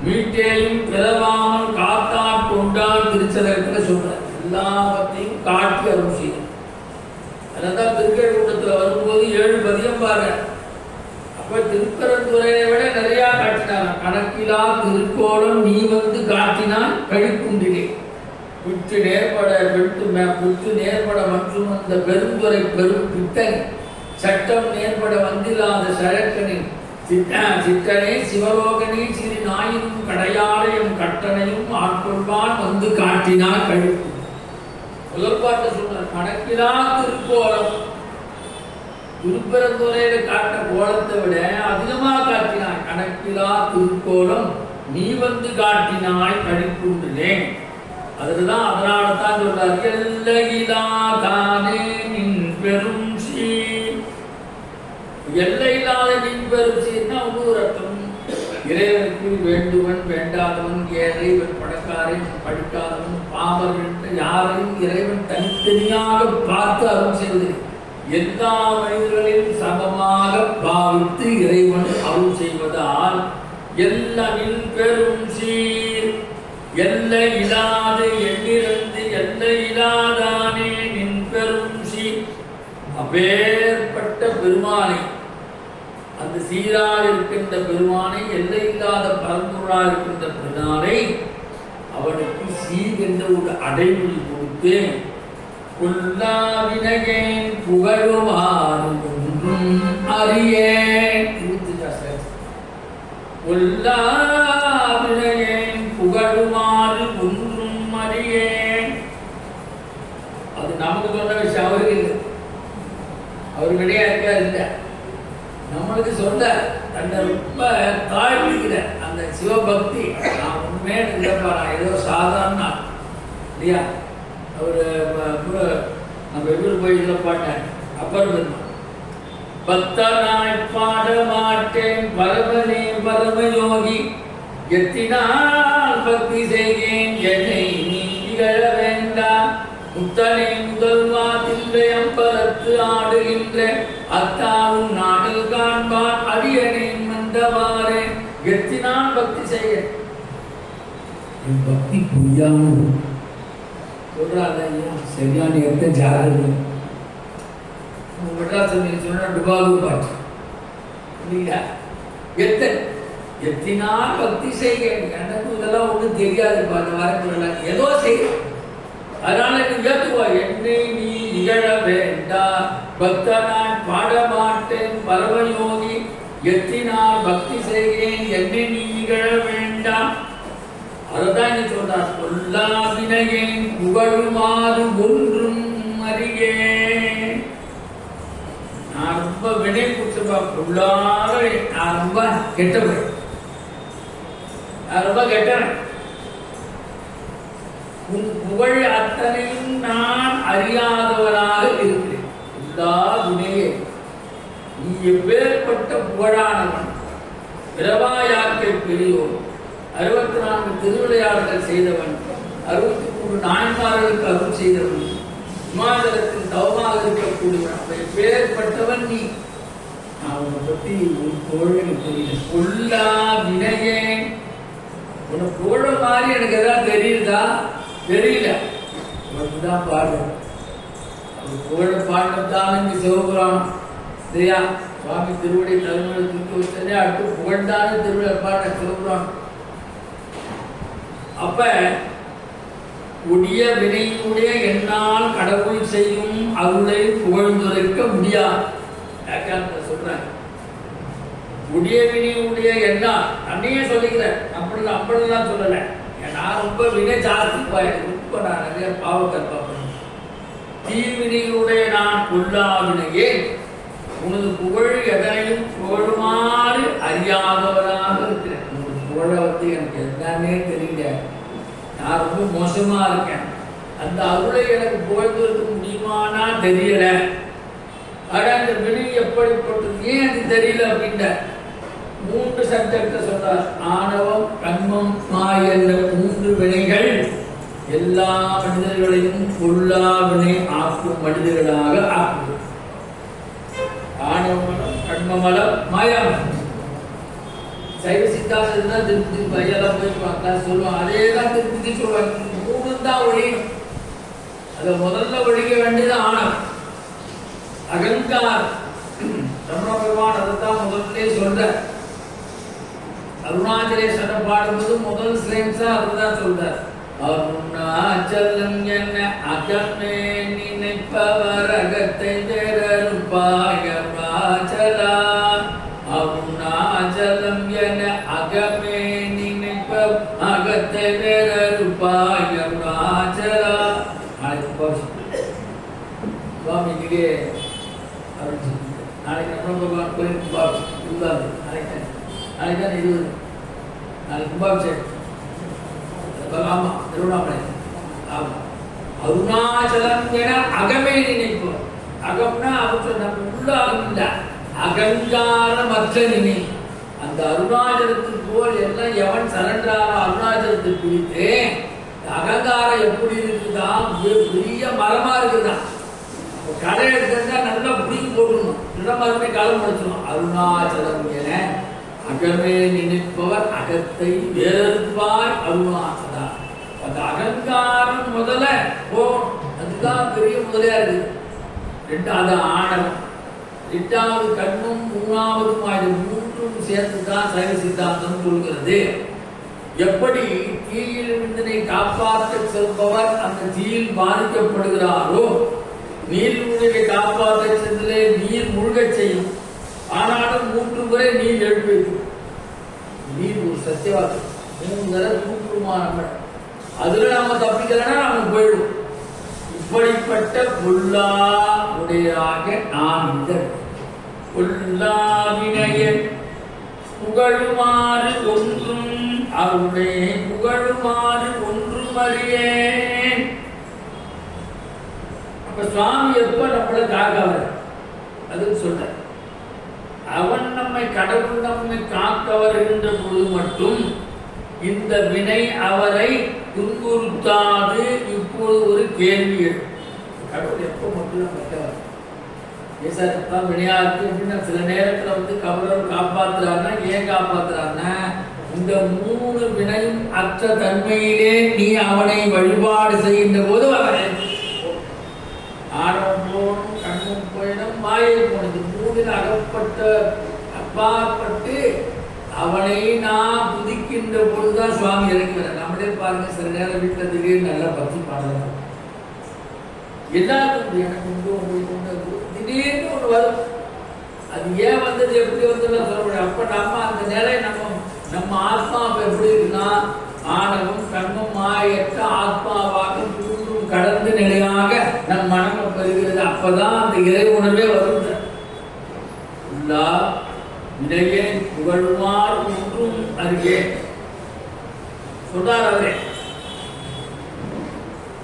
மீட்டேயும் பிறவாமல் காத்தாற் கொண்டால் திருச்சதத்தில் சொல்றார். எல்லாவற்றையும் காட்டி அருள் செய்யும். அதனால்தான் திருக்கழுக்கூட்டத்தில் வரும்போது 7 பதியம் பாரு. அப்ப திருப்பரந்துரையை விட நிறைய காட்டினாங்க. கணக்கிலா திருக்கோலம் நீ வந்து காட்டினான் கழிக்குண்டிலே புற்று நேர்பட புற்று நேர்பட மற்றும் அந்த பெருந்துரை பெரும் பித்தன் சட்டம் நேர்பட வந்தில்லாத சழக்கனின் சித்தனே சிவலோகனே சிறு நாயினும் கடையாளையும் கட்டணையும் ஆட்கொள்வான் வந்து காட்டினார் கழிப்பு. முதல் பாட்டு சொன்னார், கணக்கிலா திருக்கோலம். திருப்பரந்துரையில காட்ட கோலத்தை விட அதிகமாக காட்டினாய். கணக்கிலா திருக்கோலம் நீ வந்து காட்டினாய் கழிப்புன்றே. அதுதான் அதனால தான் சொல்றார், எல்லையிலா தானே நின் பெரும் சீர். எல்லையில்லாத நின் பெரும் சீர்னா இன்னொரு அர்த்தம். இறைவனுக்கு வேண்டுவன் வேண்டாதவன், ஏழை பணக்காரன் படிக்காதவன் பாமர் என்று யாரையும் இறைவன் தனித்தனியாக பார்த்து அருள் செய்வது. எல்லா மனிதர்களையும் சமமாக பாவித்து இறைவன் அருள் செய்வதால் எல்லின் பெரும் சீர். எல்லை இல்லாத எண்ணிறந்து எல்லை இல்லாதானே நின் பெரும் சீர். அப்பேற்பட்ட பெருமானை, அந்த சீராக இருக்கின்ற பெருமானை, எல்லை இல்லாத பரம்பொருளாக இருக்கின்ற பெருமானை அவனுக்கு சீர் என்ற ஒரு அடைமொழி கொடுத்து கொல்லாவினகேன் புகழுமாறும் அறியேன். கொல்லாவினகேன் புகழுமாறு ஒன்றும் அறியேன். அது நமக்கு சொன்ன விஷயம், அவருக்கு இல்லை. அவர் கிடையா இருக்காது இல்லை, நம்மளுக்கு சொல்ல தன்னை ரொம்ப தாழ்த்திக்கிற அந்த சிவபக்தி. நான் ஒன்றுமே இல்லைப்பா, நான் ஏதோ சாதாரண இல்லையா. அவர் நம்ம எதிர் போய் இதில் பாட்டேன், அப்புறம் பெருமான் பக்தனாய் பாட மாட்டேன் பரமனே பரமயோகி, எத்தினால் பக்தி செய்கேன் என்னை நீ திகழ வேண்டாம். முத்தனை முதல்வா தில்லை அம்பலத்து ஆடுகின்ற அத்தாவும் நாடல் காண்பான் அடியனை மந்தவாறே. எத்தினால் பக்தி செய்ய, என் பக்தி பொய்யானது சொல்றாங்க. சரியான எந்த ஜாதகம் மெட்ராஸ் சொன்னா டுபாகு பாட்டு இல்லையா. எத்தினால் பக்தி செய்ய, எனக்கு இதெல்லாம் ஒன்றும் தெரியாது. அந்த வரக்குள்ள ஏதோ செய்ய, அதனால நீ ஏற்றுவா. என்னை நீ நிகழ வேண்டா பக்தனான் பாடமாட்டேன் பரமயோகி எத்தினால் பக்தி செய்கிறேன் என்னை நீங்கள வேண்டாம். அதுதான் இங்க சொல்றார். கொல்லாவினையேன் புகழுமாறு ஒன்றும் அறியேன். நான் ரொம்ப வினை குற்றப்பா பொல்லாத, நான் ரொம்ப கெட்டவன், நான் ரொம்ப கெட்டவன். உன் புகழ் அத்தனையும் நான் அறியாதவனாக இருக்கிறேன். எல்லா வினையே நீ எப்பேற்பட்ட புகழானவன், பிறவாயாக்கை பெரியோர், 64 திருவிளையாடல்கள் செய்தவன், 63 நாயன்மார்களுக்கு அருள் செய்தவன், இமாச்சலத்தில் தவமாக இருக்கக்கூடியவன், எப்பேற்பட்டவன் நீ. நான் உன்னை பற்றி ஒரு புகழ் தெரியல. கொல்லா வினையே, உன்னை புகழ மாதிரி எனக்கு எதாவது தெரியுதா? தெரியல. உனக்குதான் பாடு. அவர் புகழ பாடுதான் இங்கு சிவபுராணம் இல்லையா? சுவாமி திருவடி தலைமுறை தூக்கி வச்சதே அடுத்து புகழ்ந்தானே திருவிழா பாட சிவபுராணம். அப்ப உடைய வினையுடைய என்னால் கடவுள் செய்யும் அருளை புகழ்ந்துரைக்க முடியாது. சொல்றேன், உடைய வினையுடைய என்னால் அன்னையே சொல்லிக்கிறேன். அப்படிலாம் சொல்லல. நான் ரொம்ப வினை ஜாஸ்தி போயிடுது. ரொம்ப நான் நிறைய பாவக்கற்பா பண்ணேன். தீவினையுடைய நான் கொல்லாவினையே உனது புகழ் எதனையும் புகழுமாறு அறியாதவராக இருக்கிறேன். உனது புகழை எனக்கு எல்லாமே தெரியல. நான் ரொம்ப மோசமா இருக்கேன். அந்த அருளை எனக்கு புகழ்ந்து இருக்க முடியுமானா தெரியல. ஆனா அந்த வினை எப்படிப்பட்டது, ஏன் அது தெரியல அப்படின்ற 3 சப்ஜெக்ட சொல்றார். ஆணவம், கண்மம், மாய் என்ற 3 வினைகள் எல்லா மனிதர்களையும் பொல்லா வினை ஆக்கும் மனிதர்களாக ஆக்குது. ஆணவமலம், கண்மமலம், மாயாமலம். சைவ சித்தாந்தம் திருப்பதி பையெல்லாம் போய் பார்க்கலாம் சொல்லுவாங்க. அதே தான் திருப்பதி சொல்லுவாங்க. 3 தான் ஒழியணும். அதை முதல்ல ஒழிக்க வேண்டியது ஆணவம், அகங்காரம். ரமண பகவான் அதைத்தான் முதல்ல சொல்ற. அருணாச்சலேஸ்வரர் பாடும்போது முதல் ஸ்லேம்ஸா அதுதான் சொல்றார். அருணாச்சலம் என்ன அகமே நினைப்பவர் அகத்தை வேறறுப்பாய் அருணாச்சலா. அருணாச்சலம் என அகமே நினைப்ப அகத்தை வேறறுப்பாய் அருணாச்சலா. சுவாமி இன்னைக்கு நாளைக்கு ரமண பகவான் கோயில் கும்பாபிஷேகம். நாளைக்கு தான் 20, நாளைக்கு கும்பாபிஷேகம். ஆமா, திருவண்ணாமலை. ஆமா, அருணாச்சலம் என அகமே நினைப்போம். அகம்னா அவர் நம்ம உள்ள அகம்ல அகங்காரமற்ற நினை. அந்த அருணாச்சலத்துக்கு போல் எல்லாம் எவன் சரண்டாரோ அருணாச்சலத்தை பிடித்து அகங்காரம் எப்படி இருக்குதான், பெரிய மரமா இருக்குதான். கடை எடுத்தா நல்லா புடிங்கி போட்டுணும், இல்லை மறுபடியும் களம் முடிச்சிடும். அருணாச்சலம் என அகமே நினைப்பவர் அகத்தை வேறுபாய் அருணாச்சலா. அந்த அகங்காரம் முதல்ல அதுதான் பெரிய முதலையா இருக்குது. 2வது ஆணவம், 8வது கண்ணும், 3வது 3ம் சேர்த்துதான் சைவ சித்தாந்தம் சொல்கிறது. எப்படி தீயில் விருந்தினை காப்பாற்ற செல்பவர் அந்த தீயில் பாதிக்கப்படுகிறாரோ, நீர் மூழ்கை காப்பாற்ற சென்றே நீர் மூழ்கச் செய்யும். ஆனாலும் 3 முறை நீர் எழுப்பி வைக்கும். நீர் ஒரு சத்தியவாதி 3 தடவை தூக்குமா நம்ம. அதுல நாம தப்பிக்கலன்னா நாம போயிடும். இப்படிப்பட்ட பொல்லா உடையாக நான் இந்த பொல்லாவினைய புகழுமாறு ஒன்றும் அவருடைய புகழுமாறு ஒன்றும் அறியேன். அப்ப சுவாமி எப்ப நம்மளை காக்கவர் அதுன்னு சொல்ற. அவன் நம்மை, கடவுள் நம்மை காக்க வருகின்ற பொழுது மட்டும் இந்த வினை அவரை துன்புறுத்தாது. இப்போது ஒரு கேள்வி, கடவுள் எப்போ மட்டும் வைக்கவர் ஏசாத்தான் வினையா இருக்கு அப்படின்னா சில நேரத்தில் கடவுள் காப்பாத்துறாருன்னா ஏன் காப்பாத்துறாருன்னா இந்த 3 வினையும் அற்ற தன்மையிலே நீ அவனை வழிபாடு செய்கின்ற போது அவனை ஆணவம் போனும், கண்ணும் போயிடும், மாயை போனது 3 அகப்பட்ட அப்பாற்பட்டு அவனை நான் புதிக்கின்ற பொழுதுதான் சுவாமி இறங்குகிறார். நம்மளே பாருங்க, சில நேரம் வீட்டில் திடீர்னு நல்லா பக்தி பாடலாம், எல்லாருக்கும் எனக்கு உண்டு உங்களுக்கு உண்டு, திடீர்னு ஒன்று வரும். அது ஏன் வந்தது எப்படி வந்து நான் சொல்ல முடியும். அப்ப நம்ம அந்த நிலை நம்ம ஆத்மா எப்படி இருக்குன்னா ஆணவம் கண்மம் மாயற்ற ஆத்மாவாக தூண்டும் கடந்து நிலையாக நம் மனம் பெறுகிறது. அப்பதான் அந்த இறை உணர்வே வருது. உள்ளா வினையே புகழுமாறு ஒன்றும் அறியே சொல்றார் அவரே.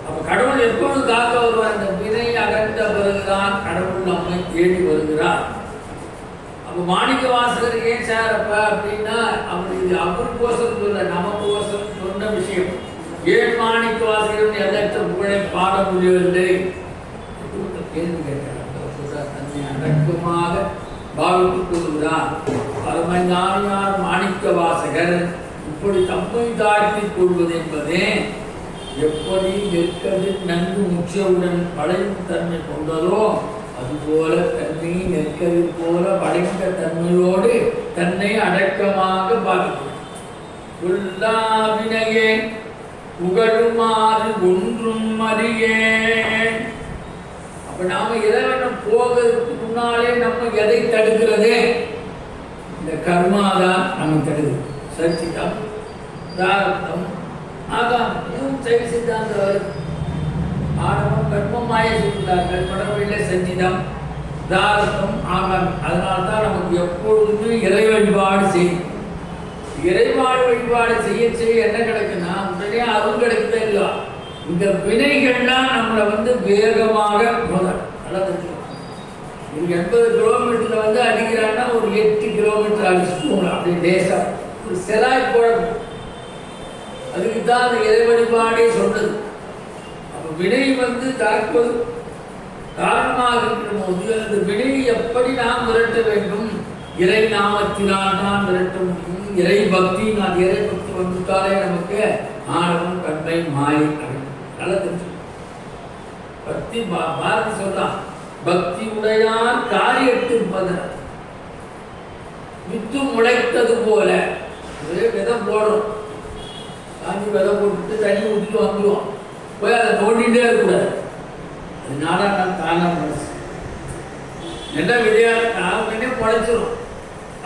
அப்ப கடவுள் எப்பொழுது காக்க வருவார்? இந்த வினை அகன்ற பிறகுதான் கடவுள் நம்மை தேடி வருகிறார். மாணிக்க வாசகர் ஏன் சார் அப்ப அப்படின்னா அவருக்கோசம் சொல்ல நமக்கோசம் சொன்ன விஷயம். ஏன் மாணிக்க வாசகர் எதற்ற புகழை பாட முடியவில்லை? கேள்வி கேட்டார். தன்னை அடக்கமாக பாவித்துக் கொள்கிறார். பரமஞானியார் மாணிக்க வாசகர் இப்படி தம்மை தாழ்த்திக் கொள்வது என்பதே எப்படி நெற்கதில் நன்கு முற்றியவுடன் வளையும் தன்மை கொண்டதோ அதுபோல தன்னை நெற்கதில் போல வளைந்த தன்மையோடு தன்னை அடக்கமாக பாவினையே புகழுமாறு ஒன்றும் அறியேன். அப்ப நாம இறைவனம் போகிறதுக்கு முன்னாலே நம்ம எதை தடுக்கிறதே? இந்த கர்மாதான் நம்ம தடுக்குது. சச்சிதம் பிராரப்தம் ஆகாம் இதுவும் சைவ சித்தாந்தம். ஆணவம் கர்மம் மாய சொல்கிறார்கள். படவில்லை சஞ்சிதம் பிராரப்தம் ஆகாம். அதனால்தான் நமக்கு எப்பொழுதுமே இறை வழிபாடு செய்யும். வழிபாடு செய்ய செய்ய என்ன கிடைக்குன்னா உடனே அருள் கிடைக்கவே இல்லை. இந்த வினைகள்லாம் நம்மளை வேகமாக நல்லது. ஒரு 80 கிலோமீட்டர்ல அடிக்கிறான்னா ஒரு 8 கிலோமீட்டர் அடிச்சுக்கோங்க. அப்படி லேசா ஒரு செலாய் போடணும். அதுக்கு தான் அந்த இறை வழிபாடே சொன்னது. அப்ப வினை தற்போது காரணமாக இருக்கிற போது அந்த வினையை எப்படி நாம் விரட்ட வேண்டும்? இறை நாமத்தினால் தான் விரட்ட முடியும். இறை பக்தி இறை பக்தி வந்துட்டாலே நமக்கு ஆணவம் கண்மை மாயை நல்லா தெரிஞ்சு. பக்தி பாரதி சொல்றான், பக்தி உடையார் காரியத்தின் பதன் வித்து முளைத்தது போல. விதை போடும், காஞ்சி விதை போட்டுட்டு தண்ணி ஊற்றிட்டு வந்துடுவோம். போய் அதை நோண்டிகிட்டே இருக்கக்கூடாது. அதனால நான் தானா மனசு நல்ல விதையா நாமே முளைச்சிடும்.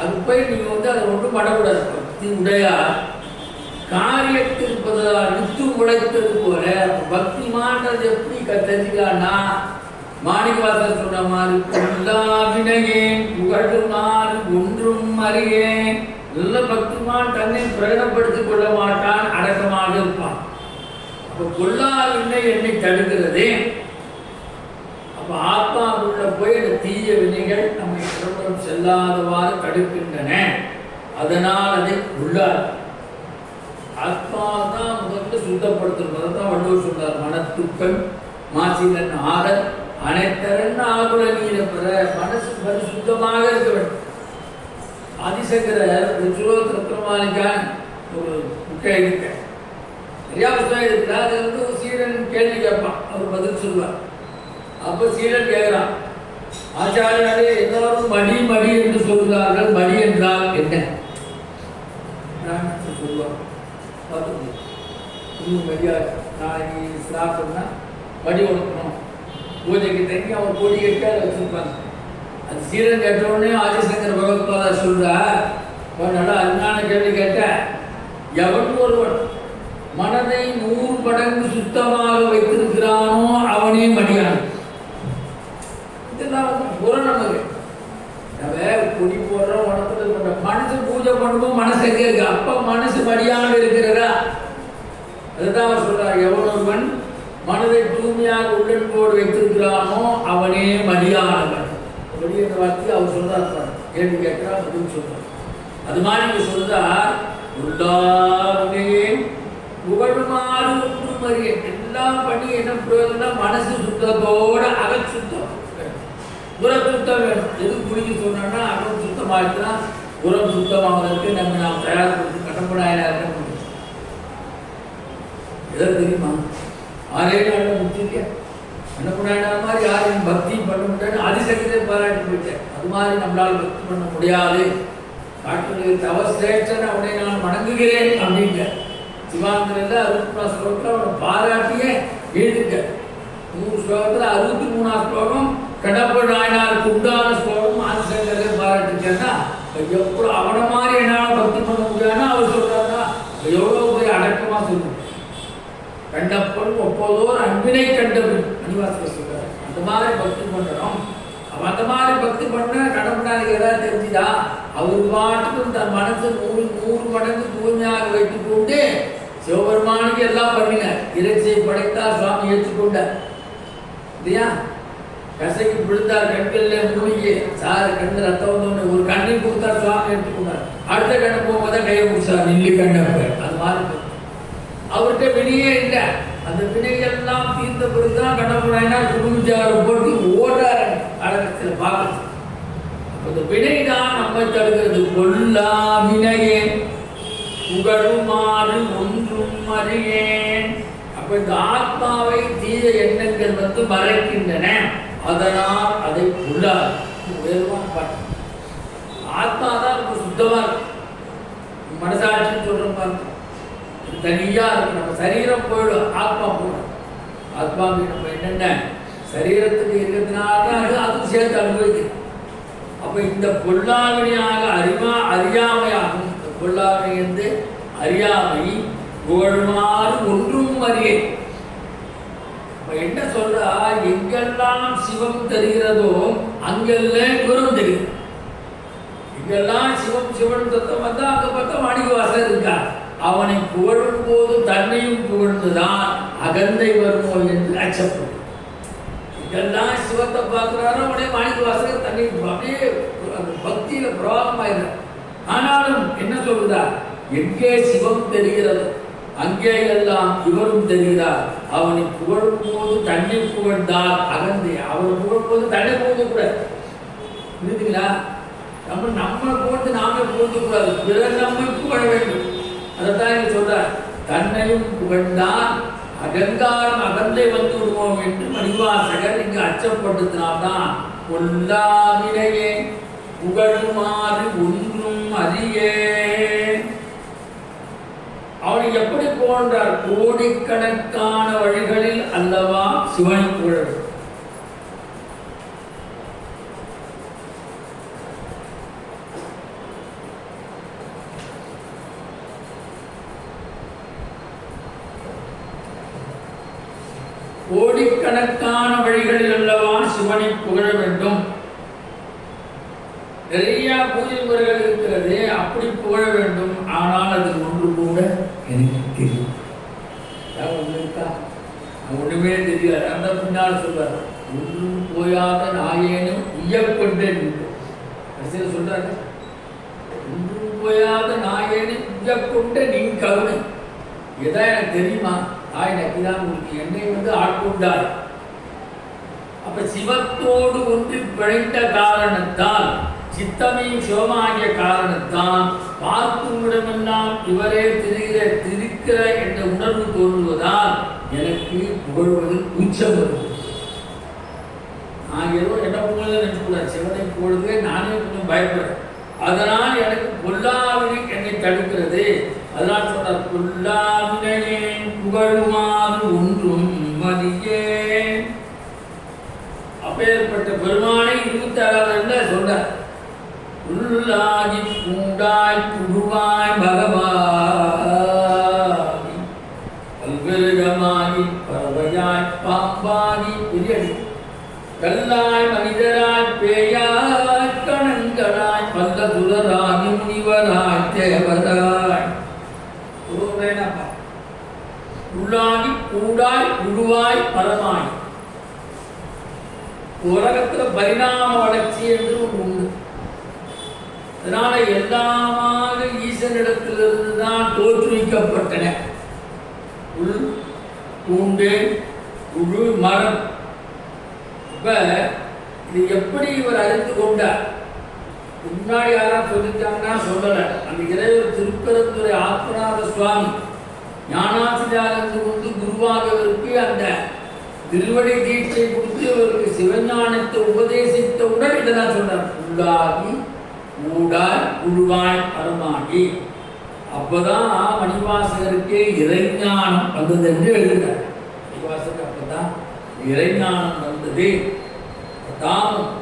அது போய் நீங்க அதை ஒன்றும் பண்ணக்கூடாது. பக்தி உடையார் காரியத்தின் பதிலாக வித்து முளைத்தது போல. பக்தி மான்றது எப்படி தெரிஞ்சுக்கலாம்னா மாணிக்கவாசகர் சொன்ன மாதிரி வினையேன் புகழுமாறு ஒன்றும் அறியேன். நல்ல பக்திமான் தன்னை பிரகடனப்படுத்திக் கொள்ள மாட்டான், அடக்கமாக இருப்பான். அப்ப கொல்லாவினை என்னை தடுக்கிறதே. அப்ப ஆத்மா உள்ள போய் அந்த தீய வினைகள் நம்மை புறப்படம் செல்லாதவாறு தடுக்கின்றன. அதனால் அதை உள்ளார் ஆத்மா தான் முதல்ல சுத்தப்படுத்துறது தான் வள்ளுவர் சொன்னார். மனத்துக்கள் மாசிலன் ஆடல் அனைத்தரன் ஆகுல நீரை பெற மனசு பரிசுத்தமாக இருக்க வேண்டும். ஆதிசங்கரர் திருமாலிக்கான் ஒரு புக்கை எழுதிக்க நிறையா புத்தகம் எழுதிக்கிறார். அது ஒரு சீடன் கேள்வி கேட்பான், அவர் பதில் சொல்வார். அப்ப சீடன் கேட்கிறான், ஆச்சாரியாரே எல்லாரும் மடி மடி என்று சொல்கிறார்கள், மடி என்றால் என்ன சொல்லுவார். நாளைக்கு சாப்பிட்னா மடி உணக்கணும், பூஜைக்கு தங்கி அவன் கோடி கட்டி அதை வச்சிருப்பாங்க. அது சீரன் கேட்டவுடனே ஆதிசங்கர் பகவத்பாதர் சொல்றார், நல்லா அருமையான கேள்வி கேட்ட. எவன் ஒருவன் மனதை 100 மடங்கு சுத்தமாக வைத்திருக்கிறானோ அவனே மடியான். இதெல்லாம் புறம் நமக்கு. நம்ம பொடி போடுறோம், உணத்துல போடுற மனசு பூஜை பண்ணும்போது மனசு எங்க இருக்கு? அப்ப மனசு மடியாக இருக்கிறதா? அதுதான் அவர் சொல்றார், எவன் ஒருவன் மனதை தூய்மையாக உள்ளன்போடு வைத்திருக்கிறானோ அவனே மடியானவன். வெளியே வார்த்தை அவர் சொல்றார். கேள்வி கேட்கிறா பதில் சொல்றார். அது மாதிரி நீங்க சொல்றார், உள்ளாருடைய புகழுமாறு ஒன்றும் அறிய. எல்லாம் பண்ணி என்ன பிரயோஜனம்? மனசு சுத்தத்தோட அகல் சுத்தம், உரம் சுத்தம் வேணும். எது குடிக்க சொன்னா அகம் சுத்தமாயிட்டுனா உரம் சுத்தமாவதற்கு நாம் தயார்படுத்தி கடம்படாயிரம் முடியும். எதாவது தெரியுமா? 6 நாளில் முடிச்சிருக்கேன். என்ன பண்ண மாதிரி யாரையும் பக்தி பண்ண முடியாது. அதிசக்தியை பாராட்டி போயிட்டேன். அது மாதிரி நம்மளால் பக்தி பண்ண முடியாது. காட்டுக்கு தவசிரேஷ்டன் அவனை நான் வணங்குகிறேன் அப்படிங்க. சிவாந்திரில் 63 ஸ்லோகத்தில் அவனை பாராட்டியே எழுதுங்க. 100 ஸ்லோகத்தில் 63 ஸ்லோகம் கடப்ப நாயனாருக்கு உண்டான ஸ்லோகம் ஆதிசங்கரே பாராட்டிருக்கேன்னா எப்படி அவனை மாதிரி என்னால் பக்தி பண்ண முடியாதுன்னா அவர் சொல்றாருன்னா எவ்வளோ போய் அடக்கமாக சொல்லணும். கண்டப்பன் ஒப்போதோர் அன்பினை கண்டவன் மணிவாசகர் சொல்றாரு. அந்த மாதிரி பக்தி பண்ணணும். அவன் அந்த மாதிரி பக்தி பண்ண கடம்பனாருக்கு ஏதாவது தெரிஞ்சுதா? அவர் பாட்டுக்கும் தன் மனசு 100 மடங்கு தூய்மையாக வைத்துக் கொண்டு சிவபெருமானுக்கு எல்லாம் பண்ணினார். இறைச்சியை படைத்தார், சுவாமி ஏற்றுக்கொண்டார் இல்லையா? கசைக்கு விழுந்தார், கண்கள்ல மூலிகை சார் கண்ணு ரத்தம் வந்தோன்னு ஒரு கண்ணீர் கொடுத்தார், சுவாமி எடுத்துக்கொண்டார். அடுத்த கண்ணு போகும்போது கையை முடிச்சார், நில்லு கண்ணப்ப. அது மாதிரி அவர்கிட்ட வினையே இல்லை. அந்த வினைகள்லாம் தீர்ந்த பிறகுதான் கண்ணப்பனா குடும்பச்சாரை போட்டு ஓடுறாரு அடக்கத்தில் பார்க்கறது. அந்த வினை தான் நம்ம தடுக்கிறது. கொல்லா வினையே புகழுமாறு ஒன்றும் அறியேன். அப்ப இந்த ஆத்மாவை தீய எண்ணங்கள் மறைக்கின்றன. அதனால் அதை உள்ளார் உயர்வான பாட்டு. ஆத்மா தான் ரொம்ப சுத்தமா இருக்கு. மனசாட்சின்னு சொல்ற பாருங்க, தனியா இருக்கு. நம்ம சரீரம் போயிடும், ஆத்மா போயிடும். ஆத்மாவுக்கு நம்ம என்னென்ன சரீரத்துக்கு இருக்கிறதுனால அதுவும் சேர்த்து அனுபவிக்கிறது. அப்ப இந்த பொல்லாவினையாக அறியாமையாகும். இந்த பொல்லாவினை வந்து அறியாமை புகழுமாறு ஒன்றும் அறியே. என்ன சொல்றா, எங்கெல்லாம் சிவம் தெரிகிறதோ அங்கெல்லாம் குரும் தெரியும். எங்கெல்லாம் சிவம் சிவன் தத்துவம் வந்தா அங்க பார்த்தா மாணிக்கவாசகர் இருக்கா. அவனை புகழும் போது தன்னையும் புகழ்ந்துதான் அகந்தை வருமோ என்று அச்சப்படும். எங்கெல்லாம் சிவத்தை பார்க்கிறாரோ அவனே மாணிக்கவாசகர் தன்னை அப்படியே பக்தியில பிரவாகமாயிரு. ஆனாலும் என்ன சொல்றா, எங்கே சிவம் தெரிகிறது அங்கே எல்லாம் இவரும் தெரிகிறார். அவனை புகழும் போது தன்னை புகழ்ந்தால் அகந்தை. அவனை புகழும் போது தன்னை புகழ்ந்து கூடாது. புரியுதுங்களா? நம்ம புகழ்ந்து நாமே புகழ்ந்து கூடாது, பிறர் நம்மை புகழ வேண்டும். அதைத்தான் இங்க சொல்றார். தன்னையும் புகழ்ந்தால் அகங்காரம் அகந்தை வந்து விடுவோம் என்று மணிவாசகர் இங்கு அச்சப்படுத்தினால்தான் கொல்லாவினையே புகழுமாறு ஒன்றும் அறியே. அவனை எப்படி போன்றார்? கோடிக்கணக்கான வழிகளில் அல்லவா சிவனை புகழ். கோடிக்கணக்கான வழிகளில் அல்லவா சிவனை புகழ வேண்டும். நிறைய பூஜை முறைகள் இருக்கிறது, அப்படி புகழ வேண்டும். ஆனால் அது ஒன்று கூட எனக்கு தெரியும். ஒண்ணுமே தெரியாது. அந்த பின்னால் சொல்றாரு, ஒன்றும் போயாத நாயேனும் உய்யக்கொண்டேன் சொல்றாரு. ஒன்றும் போயாத நாயேனும் உய்யக்கொண்ட நீ கருணை. எதா எனக்கு தெரியுமா? தாய் நக்கிதான் உங்களுக்கு என்னை ஆட்கொண்டாய். அப்ப சிவத்தோடு ஒன்று பிழைத்த காரணத்தால், சித்தமையும் சிவமாகிய காரணத்தான் பார்க்கும் இடமெல்லாம் இவரே திரிக்கிற என்ற உணர்வு தோன்றுவதால் எனக்கு புகழ்வது உச்சம் வருவது. நான் ஏதோ என்ன புகழ்ந்து நினைச்சுக்கூடாது, சிவனை புகழ்வே நானே கொஞ்சம் பயப்படுறேன். அதனால் எனக்கு பொல்லாவினை என்னை தடுக்கிறது. அதனால் சொன்னார், பொல்லாவினையே புகழுமாறு ஒன்றும் மதியேன். அப்பேற்பட்ட பெருமானை 26 சொல்றார். உள்ளாகி பூண்டாய் புழுவாய் பகவாய் பல்விருகமாகி பறவையாய் பாம்பாகி பிரியடி கல்லாய் மனிதராய் பேயாய் கணங்களாய் பல்ல துலராகி முனிவராய் தேவராய். உள்ளாகி பூண்டாய் புழுவாய் பரமாய். உலகத்துல பரிணாம வளர்ச்சி என்று ஒன்று உண்டு. அதனால எல்லாமாக ஈசனிடத்திலிருந்து தான் தோற்றுவிக்கப்பட்டன. புல், பூண்டு, புழு, மரம். இப்ப இது எப்படி இவர் அறிந்து கொண்டார்? முன்னாடி யாரும் சொல்லிட்டாங்கன்னா சொல்லல. அந்த இறைவர் திருப்பரந்துரை ஆத்மநாத சுவாமி ஞானாசிரியாக கொண்டு குருவாக இருக்கு. அந்த திருவடி தீட்சை கொடுத்து இவருக்கு சிவஞானத்தை உபதேசித்தவுடன் இதெல்லாம் சொன்னார். உள்ளாகி ஊடாய் உழுவாய் பரமாகி. அப்பதான் மணிவாசகருக்கே இறைஞானம் வந்தது என்று எழுதுகிறார். மணிவாசகர் அப்பதான் இறைஞானம் வந்தது. தாமும்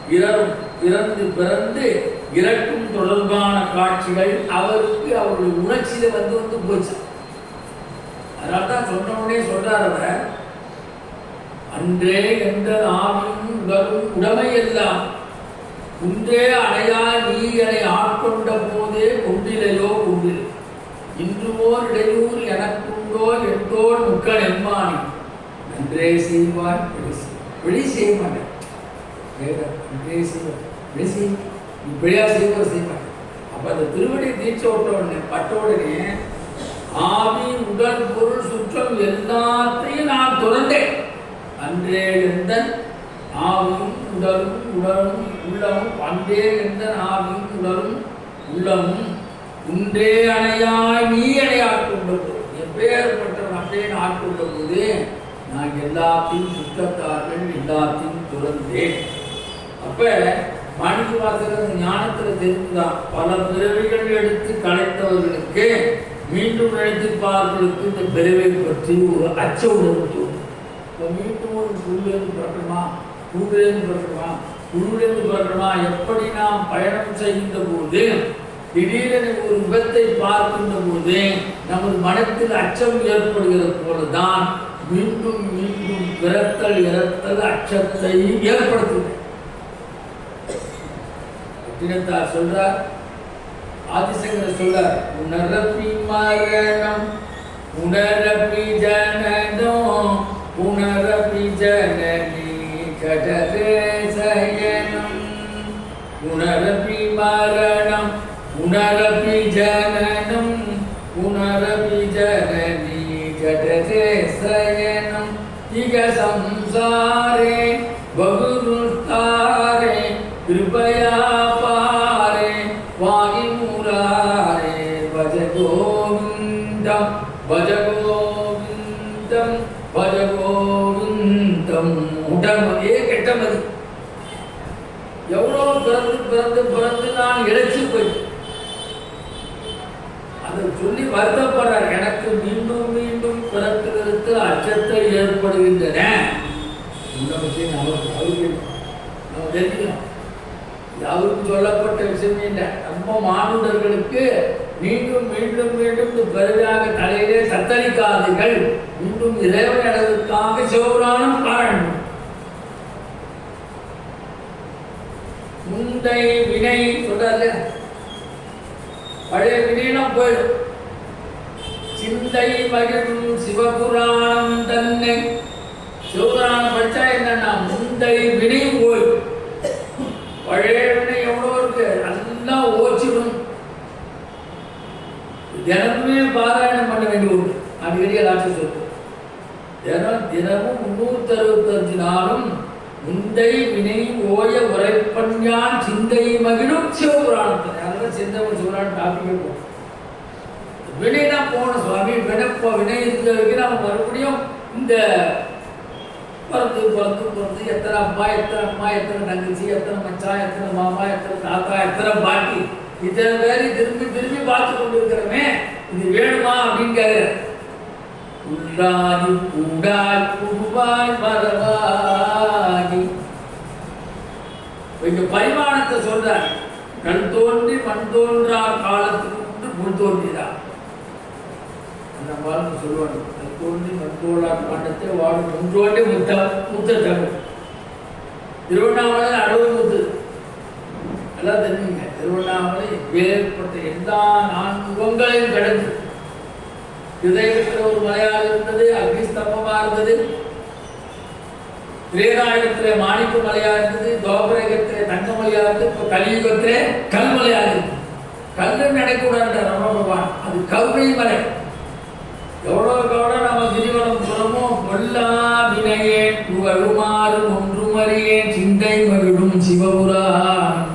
பிறரும் பிறந்து பிறந்து இறக்கும் தொடர்பான காட்சிகள் அவருக்கு அவருடைய உணர்ச்சியில வந்து போச்சு. அதனால்தான் சொன்ன உடனே சொல்றார் அவர், அன்றே எந்த ஆவியும் உடலும் உடமை எல்லாம் குன்றே அடையா நீ என ஆட்கொண்ட போதே கொண்டிலையோ கொண்டில் இன்றுவோர் இடையூர் எனக்குண்டோ எட்டோர் முக்கள் எம்மானி நன்றே செய்வார் வெளி செய்ய மாட்டேன், நன்றே செய்வார் வெளி செய்ய நீ பிழையா செய்வார் செய்ய மாட்டேன். அப்ப அந்த திருவடி தீட்சை விட்ட பட்ட உடனே ஆவி உடல் பொருள் சுற்றம் எல்லாத்தையும் நான் துறந்தேன். அன்றே எந்த ஆவியும் உடலும் உடலும் உள்ளமும் அன்றே எந்த ஆவியும் உடலும் உள்ளமும் உன்றே அணையாய் நீ அணையாட்கொண்ட போது எப்பேற்பட்டவன் அப்படியே ஆட்கொண்ட போது நான் எல்லாத்தையும் சுத்தத்தார்கள் எல்லாத்தையும் துறந்தேன். அப்ப மாணிக்க வாசகர் ஞானத்துல தெரிந்துதான் பல பிறவிகள் எடுத்து கலைத்தவர்களுக்கு மீண்டும் நினைத்திருப்பார்களுக்கு இந்த பிறவை பற்றி ஒரு அச்ச உணர்வு தோணும். இப்போ மீண்டும் ஒரு புல்லிருந்து பிறக்கணுமா, பூவிலிருந்து பிறக்கணுமா, புழுவிலிருந்து பிறக்கணுமா, எப்படி நாம் பயணம் செய்கின்ற போது திடீரென ஒரு விபத்தை பார்க்கின்ற போது நமது மனத்தில் அச்சம் ஏற்படுகிறது போலதான் மீண்டும் மீண்டும் பிறத்தல் இறத்தல் அச்சத்தை ஏற்படுத்துகிறது. சொல்றார், ஆதிசங்கர் சொல்றார், உணரப்பி மரணம் உணரப்பி ஜனனம் உணரப்பி ஜனனி கடரே சயனம் உணரப்பி மரணம் உணரப்பி ஜனனம் உணரப்பி ஜனனி கடரே சயனம் இக சம்சாரே பகுருத்தாரே கிருபயா பாரே வாகி முராரே பஜ கோவிந்தம் பஜ கோவிந்தம் பஜ கோவிந்தம். உடமதியே கெட்டமதி. எவ்வளோ பிறந்து பிறந்து பிறந்து நான் இழைச்சி போய் அதை சொல்லி வருத்தப்படுறார். எனக்கு மீண்டும் மீண்டும் பிறப்பிலிருந்து அச்சத்தை ஏற்படுகின்றன. இந்த விஷயம் அவருக்கு நம்ம தெரிஞ்சுக்கணும். யாருக்கும் சொல்லப்பட்ட விஷயமே இல்லை. நம்ம மானுடர்களுக்கு மீண்டும் மீண்டும் மீண்டும் இந்த பிறவியாக தலையிலே தத்தளிக்காதீர்கள், மீண்டும் இறைவன் அளவுக்காக சிவபுராணம் பாடணும். முந்தை வினை சொல்றாரு, பழைய வினையெல்லாம் போயிடும். சிந்தை மகிழும் சிவபுராணம் தன்னை. சிவபுராணம் படிச்சா என்னன்னா முந்தை வினை போயிடும். பழைய வினை எவ்வளோ இருக்கு அதெல்லாம் ஓச்சிடும். தினமுமே பாராயணம் பண்ண வேண்டிய ஒன்று. அடிக்கடி எல்லாத்தையும் சொல்லுவோம். தினமும் 365 நாளும் முந்தை வினை ஓய உரைப்பஞ்சான் சிந்தை மகிழும் சிவபுராணத்தை. அதெல்லாம் சிந்தவன் சிவபுராணம் டாபிக்கே போகும். வினைனா போகணும் சுவாமி. வினை இருக்கிற வரைக்கும் நம்ம மறுபடியும் இந்த பிறந்து பிறந்து பிறந்து எத்தனை அப்பா எத்தனை தங்கச்சி எத்தனை மச்சான் எத்தனை மாமா எத்தனை தாத்தா எத்தனை பாட்டி இத்தனை பேரை திரும்பி திரும்பி பார்த்து கொண்டு இருக்கிறோமே, இது வேணுமா அப்படின்னு கேட்குற. உள்ளாதி கூடாய் குருவாய் மரவாகி இங்க பரிமாணத்தை சொல்றார். கண் தோன்றி மண் தோன்றா காலத்துக்கு முன்பு முன் தோன்றிதான் அந்த வாழ்ந்து சொல்லுவாங்க. கண் தோன்றி மண் தோன்றா காலத்தை வாழும் முன்றோண்டே முத்த தமிழ். திருவண்ணாமலை 60 முத்து எல்லாம் தெரிஞ்சுங்க. திருவண்ணாமலை வேறுபட்ட எல்லா 4 யுகங்களையும் கடந்து ஹிருதயத்தில் ஒரு மலையாக இருந்தது, அக்னிஸ்தம்பமாக இருந்தது. திரேதாயுகத்திலே மாணிக்க மலையாக இருந்தது, துவாபரயுகத்திலே தங்க மலையாக இருந்தது, இப்போ கலியுகத்திலே கல்மலையாக இருக்கு. கல்லு நடக்கூடாது ரமண பகவான், அது கருணை மலை. எவ்வளோக்கு எவ்வளோ நம்ம கிரிவலம் புறமோ கொல்லா வினையே புகழுமாறு ஒன்றுமறியே சிந்தை மகிழும் சிவபுராணம்.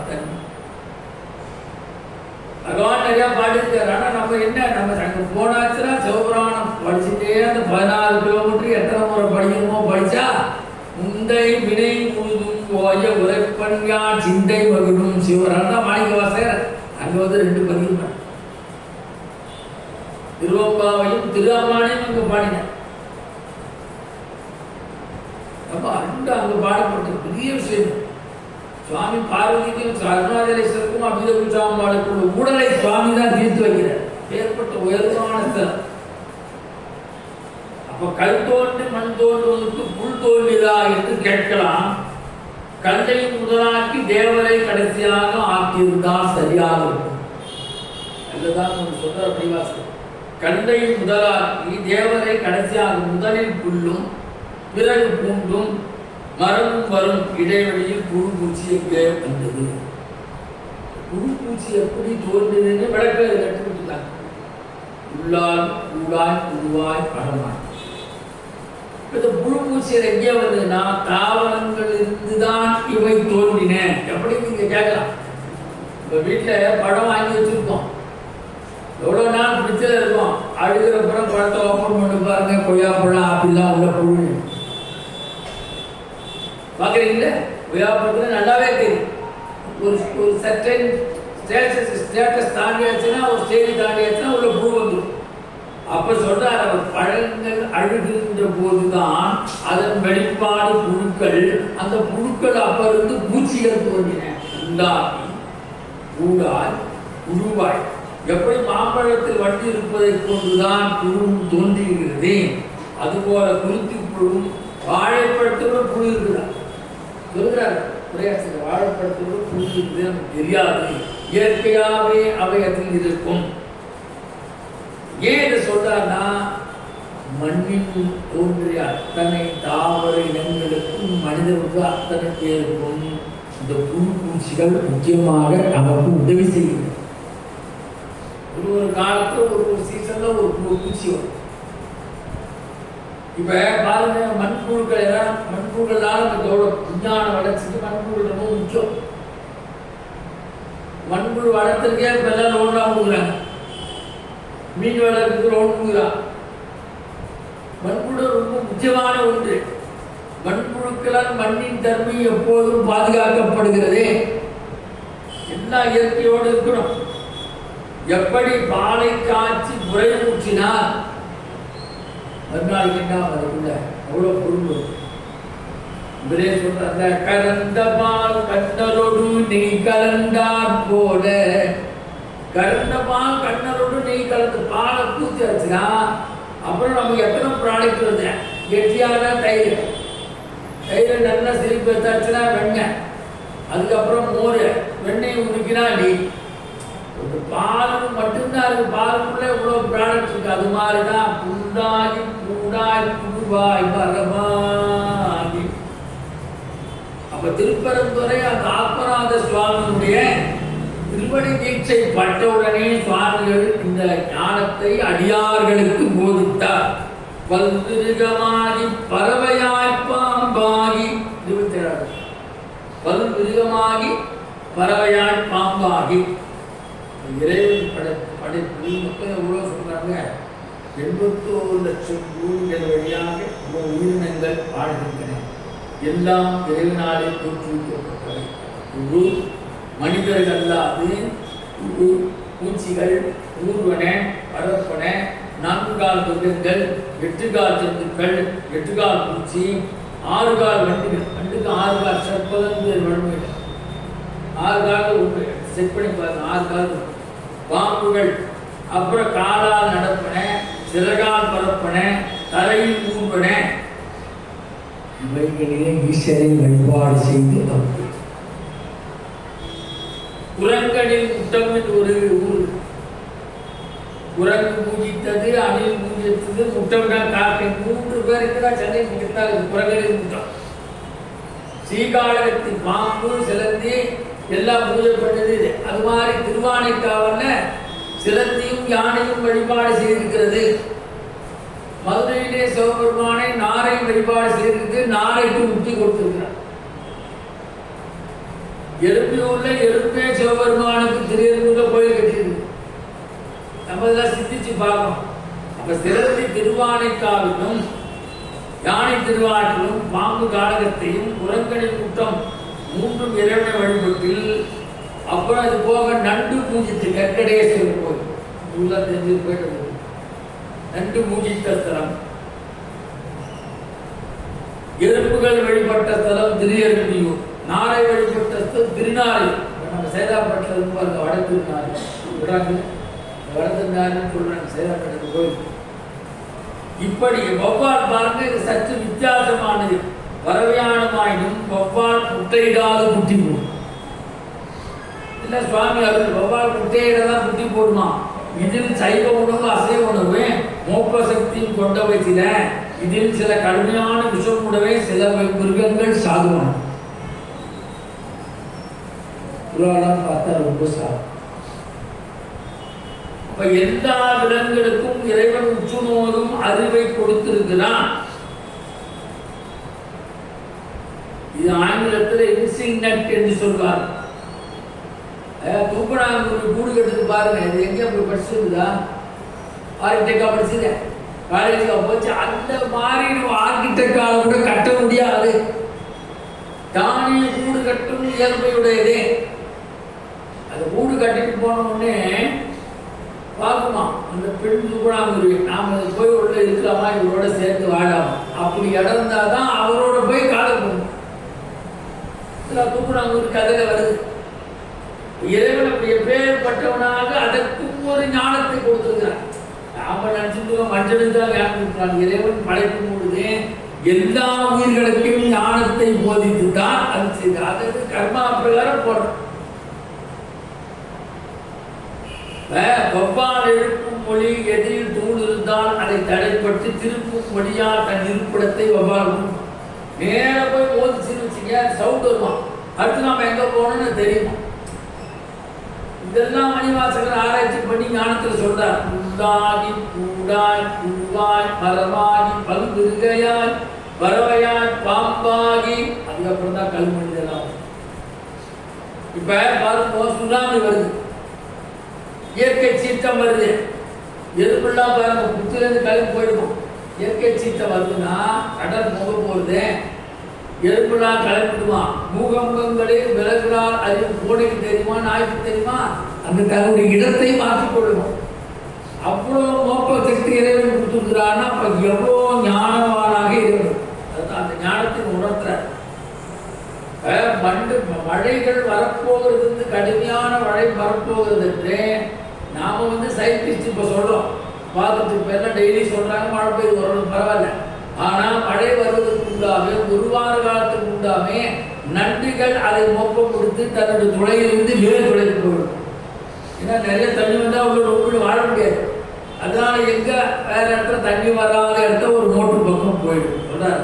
பகவான் நிறையா பாடிருக்காரு. ஆனால் நம்ம என்ன, நம்ம அங்கே போனாச்சுன்னா சிவபுராணம் படிச்சுட்டே அந்த 14 கிலோமீட்டர் எத்தனை முறை படிக்கணுமோ படிச்சா முந்தை வினை முழுதும் ஓய உரைப்பன்யா சிந்தை மகிழும் சிவபுராணம் தான் மாணிக்க வாசகர் அங்கே வந்து 2 பதிவு திருவம்பாவையும் திருவாமானையும் அங்கே பாடினார். அப்போ அங்கே பாடப்பட்ட பெரிய பெரிய விஷயம். சுவாமி பார்வதிக்கும் அருணாச்சலேஸ்வருக்கும் அபிதகுச்சாம்பாளுக்குள்ள ஊடலை சுவாமி தான் தீர்த்து வைக்கிறார். ஏற்பட்ட உயர்வான ஸ்தலம். அப்ப கல் தோன்றி மண் தோன்றுவதற்கு புல் தோன்றியதா என்று கேட்கலாம். கல்லை முதலாக்கி தேவரை கடைசியாக ஆக்கியிருந்தால் சரியாக இருக்கும். அதுதான் சொல்ற அப்படிவாசம். கல்லை முதலாக்கி தேவரை கடைசியாக முதலில் புல்லும் பிறகு பூண்டும் மரமும் வரும் இடைவெளியில் புழு பூச்சி எங்கே வந்தது. புழு பூச்சி எப்படி தோன்றியதுன்னு விளக்க கற்றுக்கிட்டுருக்காங்க. உள்ளால் கூடாய் புழுவாய் படமாய். இந்த புழு பூச்சியர் எங்கே வந்ததுன்னா தாவரங்கள் இருந்துதான் இவை தோன்றின. எப்படி நீங்க கேட்கலாம். இப்ப வீட்டுல படம் வாங்கி வச்சிருக்கோம். எவ்வளவு நாள் பிடிச்சத இருக்கும். அழுகிறப்புறம் பழத்தை ஓப்பன் பண்ணி பாருங்க. கொய்யா பழம் ஆப்பிள்லாம் உள்ள புழு பார்க்குறீங்களா. கொய்யாப்பழத்துல நல்லாவே தெரியும். ஒரு சர்டன் ஸ்டேட்டஸ் தாண்டியாச்சுன்னா, ஒரு ஸ்டேஜ் தாண்டியாச்சுன்னா உள்ள புழு வந்துடும். அப்ப சொல்றார் அவர், பழங்கள் அழுகின்ற போதுதான் அதன் வெளிப்பாடு புழுக்கள். அந்த புழுக்கள் அப்ப இருந்து பூச்சிகள் தோன்றின. உண்டாகி கூடாய் புழுவாய். எப்படி மாம்பழத்தில் வண்டி இருப்பதை கொண்டுதான் புழுவும் தோன்றுகிறது, அதுபோல குருத்தி புழுவும் வாழைப்பழத்தோட புழு இருக்குதான் சொல்கிறார் உரையாசிரியர். வாழைப்பழத்தோட புழு இருக்குது நமக்கு தெரியாது. இயற்கையாகவே அவை அதில் இருக்கும். ஏன் இதை சொல்றாருன்னா, மண்ணில் தோன்றிய அத்தனை தாவர இனங்களுக்கும் மனிதருக்கு அத்தனை பேருக்கும் இந்த புழு பூச்சிகள் முக்கியமாக நமக்கு உதவி செய்யும். ஒரு காலத்துல ஒரு சீசன்ல ஒரு பூச்சி வரும். இப்ப பாருங்க, மண்புழுக்கள் எல்லாம் மண்புழுக்களால் இதோட விஞ்ஞான வளர்ச்சிக்கு மண்புழு ரொம்ப முக்கியம். மண்புழு வளர்த்துருக்கே இப்ப எல்லாம் லோன்லாம் கொடுக்குறாங்க. மீன் வளர்க்குறது லோன் கொடுக்குறான். மண்புழு ரொம்ப முக்கியமான ஒன்று. மண்புழுக்களால் மண்ணின் தன்மை எப்போதும் பாதுகாக்கப்படுகிறது. எல்லா இயற்கையோடு இருக்கணும். எப்படி பாலை காய்ச்சி முறை ஊற்றினால் மறுநாளைக்கு என்ன அதுக்குள்ள அவ்வளோ பொருள் இவரே சொல்ற, கலந்த பால் கண்ணரோடு நெய் கலந்தார் போல. கலந்த பால் கண்ணரோடு நெய் கலந்து பாலை பூச்சி வச்சுனா அப்புறம் நமக்கு எத்தனை ப்ராடக்ட் வருது. கெட்டியான தயிர், தயிர் நல்லா சிரிப்பு வச்சாச்சுன்னா வெண்ணெய், அதுக்கப்புறம் மோர், வெண்ணெய் உருக்கினா நெய். ஒரு பால் மட்டும்தான் இருக்கு. பாலுக்குள்ள இவ்வளவு ப்ராடக்ட் இருக்கு. அது மாதிரிதான் புண்டாகி பூடாய் புழுவாய் மரமாகி. அப்ப திருப்பரந்துரை அந்த ஆத்மநாத சுவாமியுடைய திருவடி தீட்சை பட்டவுடனே சுவாமிகள் இந்த ஞானத்தை அடியார்களுக்கு போதித்தார். பல்விருகமாகி பறவையாய் பாம்பாகி. 27 பல்விருகமாகி பறவையாய் பாம்பாகி. இறைவன் படைப்பு மக்கள் எவ்வளோ சொல்றாங்க. 81 லட்சம் ஊர்கள் வழியாக உயிரினங்கள் வாழ்கின்றன. எல்லாம் இறைவனாலே தோற்றுவிக்கப்பட்டவை. குழு மனிதர்கள் அல்லாது குழு பூச்சிகள், ஊர்வன, பரப்பன, 4 கால் மிருகங்கள், 8 கால் ஜந்துக்கள், 8 கால் பூச்சி, 6 கால் வண்டுகள். வண்டுக்கு 6 கால் சர்ப்பதன் வன்மை 6 கால் உண்டு. செட் பண்ணி பாருங்க. 6 கால் பாம்புகள், அப்புறம் காலால் நடப்பன, சிறகால் பரப்பன, தரையில் ஊர்வன. இவைகளிலே ஈஸ்வரை வழிபாடு செய்து தப்பு. குரங்கனில் முட்டம் என்று ஒரு ஊர். குரங்கு பூஜித்தது, அணில் பூஜித்தது, முட்டம்னா காக்கை. 3 பேர் இருக்கிறா சென்னை முட்டாது. குரங்கனில் முட்டம். ஸ்ரீகாழகத்தின் பாம்பு, சிலந்தி எல்லாம் பூஜை பண்ணது. அது மாதிரி திருவானைக்காவல்ல சிலந்தியும் யானையும் வழிபாடு செய்திருக்கிறது. மதுரையிலே சிவபெருமானை நாரை வழிபாடு செய்திருக்கு. நாரைக்கு முக்தி கொடுத்திருக்கிறார். எறும்பியூர்ல எறும்பே சிவபெருமானுக்கு திரையூர்ல கோயில் கட்டியிருக்கு. நம்ம இதெல்லாம் சிந்திச்சு பார்க்கணும். அப்ப சிலந்தி திருவானைக்காவிலும் யானை திருவாட்டிலும் பாம்பு காடகத்தையும் குரங்கனின் கூட்டம் 3 இறைவனை வழிபட்டில். அப்புறம் அது போக நண்டு பூஜித்து கற்கடேஸ்வரர் கோயில் தெரிஞ்சு போயிட்டு நண்டு பூஜித்த ஸ்தலம். எறும்புகள் வழிபட்ட ஸ்தலம் திருஎறும்பியூர், நாரை வழிபட்ட ஸ்தலம் திருநாரை. நம்ம சேதாப்பட்டில் இருந்து பாருங்க, வட திருநாரை சொல்றாங்க, வட திருநாரைன்னு சொல்றாங்க சேதாப்பட்டத்துக்கு கோயில். இப்படி வௌவால் பாருங்க, இது சற்று வித்தியாசமானது. வரவியானமாயினும் வௌவால் முட்டையிடாது குட்டி போடும். இல்ல சுவாமி அவர்கள் வௌவால் முட்டையிட தான் குட்டி போடுமா? இதில் சைவ உணவு அசைவ உணவு மோப்ப சக்தியும் கொண்டவை சில, இதில் சில கடுமையான விஷம் உணவை சில மிருகங்கள் சாதுவான. புராணம் பார்த்தா ரொம்ப சாதம். அப்ப எல்லா விலங்குகளுக்கும் இறைவன் உற்றுநோக்கும் அறிவை கொடுத்திருக்கிறான். இது ஆங்கிலத்தில் இன்சிக்னட் என்று சொல்வார். தூக்கணாங்குருவி கூடு கட்டுறது பாருங்க, இது எங்கே போய் படிச்சிருக்குதா? ஆர்கிடெக்டா படிச்சது, காலேஜுக்கு போச்சு. அந்த மாதிரி ஆர்கிடெக்டால கூட கட்ட முடியாது. தானே கூடு கட்டும் இயல்பையுடையதே. அது கூடு கட்டிட்டு போன உடனே பார்க்குமா அந்த பெண் தூக்கணாங்குருவி, நாம் அது போய் உள்ள இருக்கலாமா, இவரோட சேர்ந்து வாழாமா, அப்படி இடந்தாதான் அவரோட போய் காலை போகணும். தூக்கணாங்குருவி கதையில வருது. இறைவன் அப்படி எப்பேற்பட்டவனாக அதற்கும் ஒரு ஞானத்தை கொடுத்திருக்கிறார். நாம நினைச்சிட்டு மஞ்சள் தான் ஞானம். இறைவன் படைக்கும் பொழுது எல்லா உயிர்களுக்கும் ஞானத்தை போதித்து தான் அது செய்தார். அதாவது கர்மா பிரகாரம் போடுறோம். வௌவால் எழுப்பும் மொழி எதிரில் தூள் இருந்தால் அதை தடைப்பட்டு திருப்பும் மொழியால் தன் இருப்பிடத்தை வௌவால் நேர போய் போதிச்சுன்னு வச்சுக்க, சவுண்ட் வருமா, அடுத்து நாம எங்க போகணும்னு தெரியுமா? இதெல்லாம் மணிவாசகர் ஆராய்ச்சி பண்ணி ஞானத்தில் சொல்றார். புல்லாகி பூடாய் பூவாய் மரமாகி பல்விருகையாய் பறவையாய் பாம்பாகி, அதுக்கப்புறம் தான் கல்மனிதெல்லாம். இப்ப பாருங்க, சுனாமி வருது, இயற்கை சீற்றம் வருது, எதுக்குள்ளாம் பாருங்க புத்திலிருந்து கல்வி போயிடுவோம். இயற்கை சீற்றம் வருதுன்னா கடல் முக போகுது, எறும்புலாம் கிளம்பிடுமா, மூகம்பங்களில் விலகுறால் அறிவு பூனைக்கு தெரியுமா, நாய்க்கு தெரியுமா, அந்த தன்னுடைய இடத்தை மாற்றிக்கொள்ளும். அவ்வளோ மோப்ப சக்தி இறைவன் கொடுத்துருக்கிறான்னா அப்ப எவ்வளோ ஞானவானாக இறைவன். அதுதான் அந்த ஞானத்தின் உணர்த்துற. மழைகள் வரப்போகிறது, கடுமையான மழை வரப்போகிறது என்று நாம சயின்டிஸ்ட் இப்ப சொல்றோம், பார்த்துட்டு இப்ப எல்லாம் டெய்லி சொல்றாங்க மழை பெய்து வரணும், பரவாயில்ல. ஆனா மழை வருவதற்கு உண்டாமே, ஒரு வார காலத்துக்கு உண்டாமே நன்றிகள் அதை மொப்பம் கொடுத்து தன்னுடைய துளையிலிருந்து வேறு துளைக்கு போயிடும். ஏன்னா நிறைய தண்ணி வந்தா உள்ள ரொம்ப வாழ முடியாது. அதனால எங்க வேற இடத்துல தண்ணி வராத இடத்துல ஒரு மோட்டு பக்கம் போயிடும் சொல்றாரு.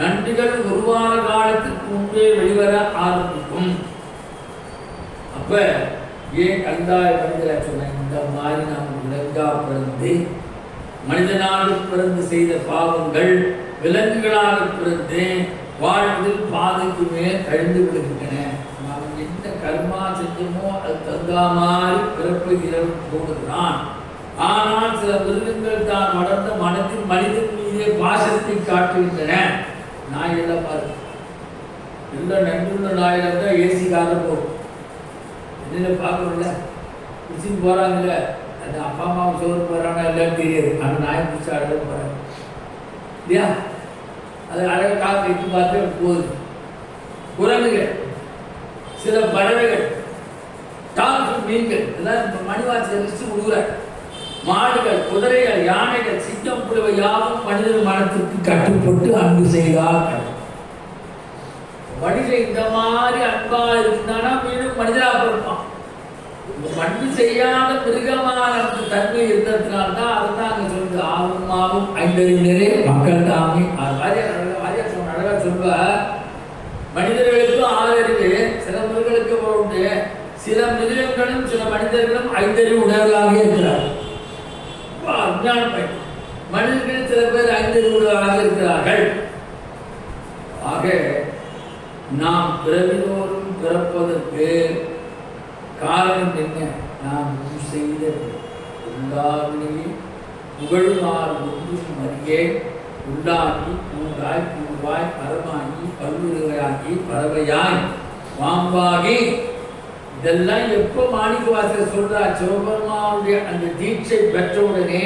நன்றிகள் ஒரு வார காலத்துக்கு முன்பே வெளிவர ஆரம்பிக்கும். அப்ப ஏன் கந்தாய மனிதரை சொன்ன, இந்த மாதிரி நாம் விலங்கா பிறந்து மனிதனாக பிறந்து செய்த பாவங்கள் விலங்குகளாக பிறந்து வாழ்வதில் பாதைக்கு மேல் கழிந்து விடுகின்றன. நாம் என்ன கர்மா செஞ்சோமோ அது தந்தா மாதிரி பிறப்பு இரவு போடுகிறான். ஆனால் சில மிருகங்கள் தான் வளர்ந்த மனத்தில் மனிதன் மீதே பாசத்தை காட்டுகின்றன. நாய் எல்லாம் பாருங்க, எல்லாம் நன்றுள்ள நாயெல்லாம் தான் ஏசி கார போகும். என்னென்ன பார்க்கணும்ல, பிடிச்சின்னு போறாங்கல்ல, அந்த அப்பா அம்மாவும் சோறு போறானா எல்லாம் தெரியாது, அந்த நாய் பிடிச்சி அழக போறாங்க இல்லையா? அது அழக காக்க இட்டு பார்த்து போகுது. குரங்குகள், சில பறவைகள், டால்ஃபின், மீன்கள், இதெல்லாம் மணிவாசல் லிஸ்ட் கொடுக்குறாங்க. மாடுகள், குதிரைகள், யானைகள், சிங்கம், புலிவை யாவும் மனிதர் மனத்திற்கு கட்டுப்பட்டு அன்பு செய்தார்கள். மனிதன் இந்த மாதிரி அன்பா இருந்தானா மீண்டும் மனிதராக இருப்பான். அன்பு செய்யாத மிருகமான தன்மை இருந்ததுனால்தான் அதைத்தான் அங்க சொல்லுது. ஆவும் ஆவும் ஐந்தறிஞரே மக்கள் தாமே. அழகா சொல்வ, மனிதர்களுக்கும் 6 அறிவு, சில மிருகங்களுக்கு உண்டு. சில மிருகங்களும் சில மனிதர்களும் 5 அறிவு உணர்வாக இருக்கிறார்கள். மனிதர்கள் சில பேர் 5 அறிவு உணர்வாக இருக்கிறார்கள். ஆக நாம் பிறவிதோறும் பிறப்பதற்கு காரணம் என்ன? நாம் செய்த உள்ளாவினையே புகழுமாறு ஒன்றும் அறியே உள்ளாகி பூண்டாய் பூவாய் பரமாகி பல்லுருகையாகி பறவையாய் பாம்பாகி. இதெல்லாம் எப்போ மாணிக்க வாசகர் சொல்றார்? சிவபெருமானுடைய அந்த தீட்சை பெற்றவுடனே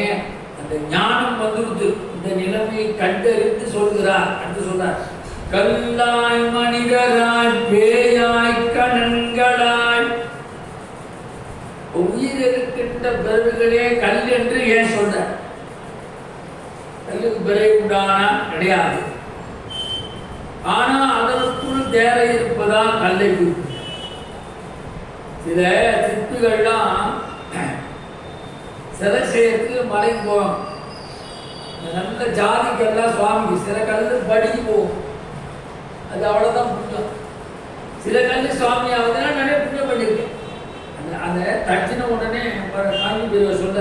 அந்த ஞானம் வந்துடுது. இந்த நிலைமையை கண்டறிந்து சொல்கிறார். அடுத்து சொல்றார், கல்லாய் மனிதராய் பேயாய் கணங்களாய். உயிர் இருக்கின்ற பிறவிகளே கல் என்று ஏன் சொல்ற? கல்லுக்கு பிறகு உண்டானா கிடையாது. ஆனா அதற்குள் தேரை இருப்பதால் கல்லை குறிக்கும். சில சிற்பிகள்லாம் சிலை செய்யறதுக்கு மலை போவாங்க. நல்ல ஜாதிக்கெல்லாம் சுவாமிக்கு சில கல் படிக்கு போகும். அது அவ்வளவுதான் புண்ணியம். சில கல் சுவாமி ஆகுதுன்னா நிறைய புண்ணியம் பண்ணியிருக்கேன். அந்த தட்சின உடனே காஞ்சி பெரியவர் சொல்ல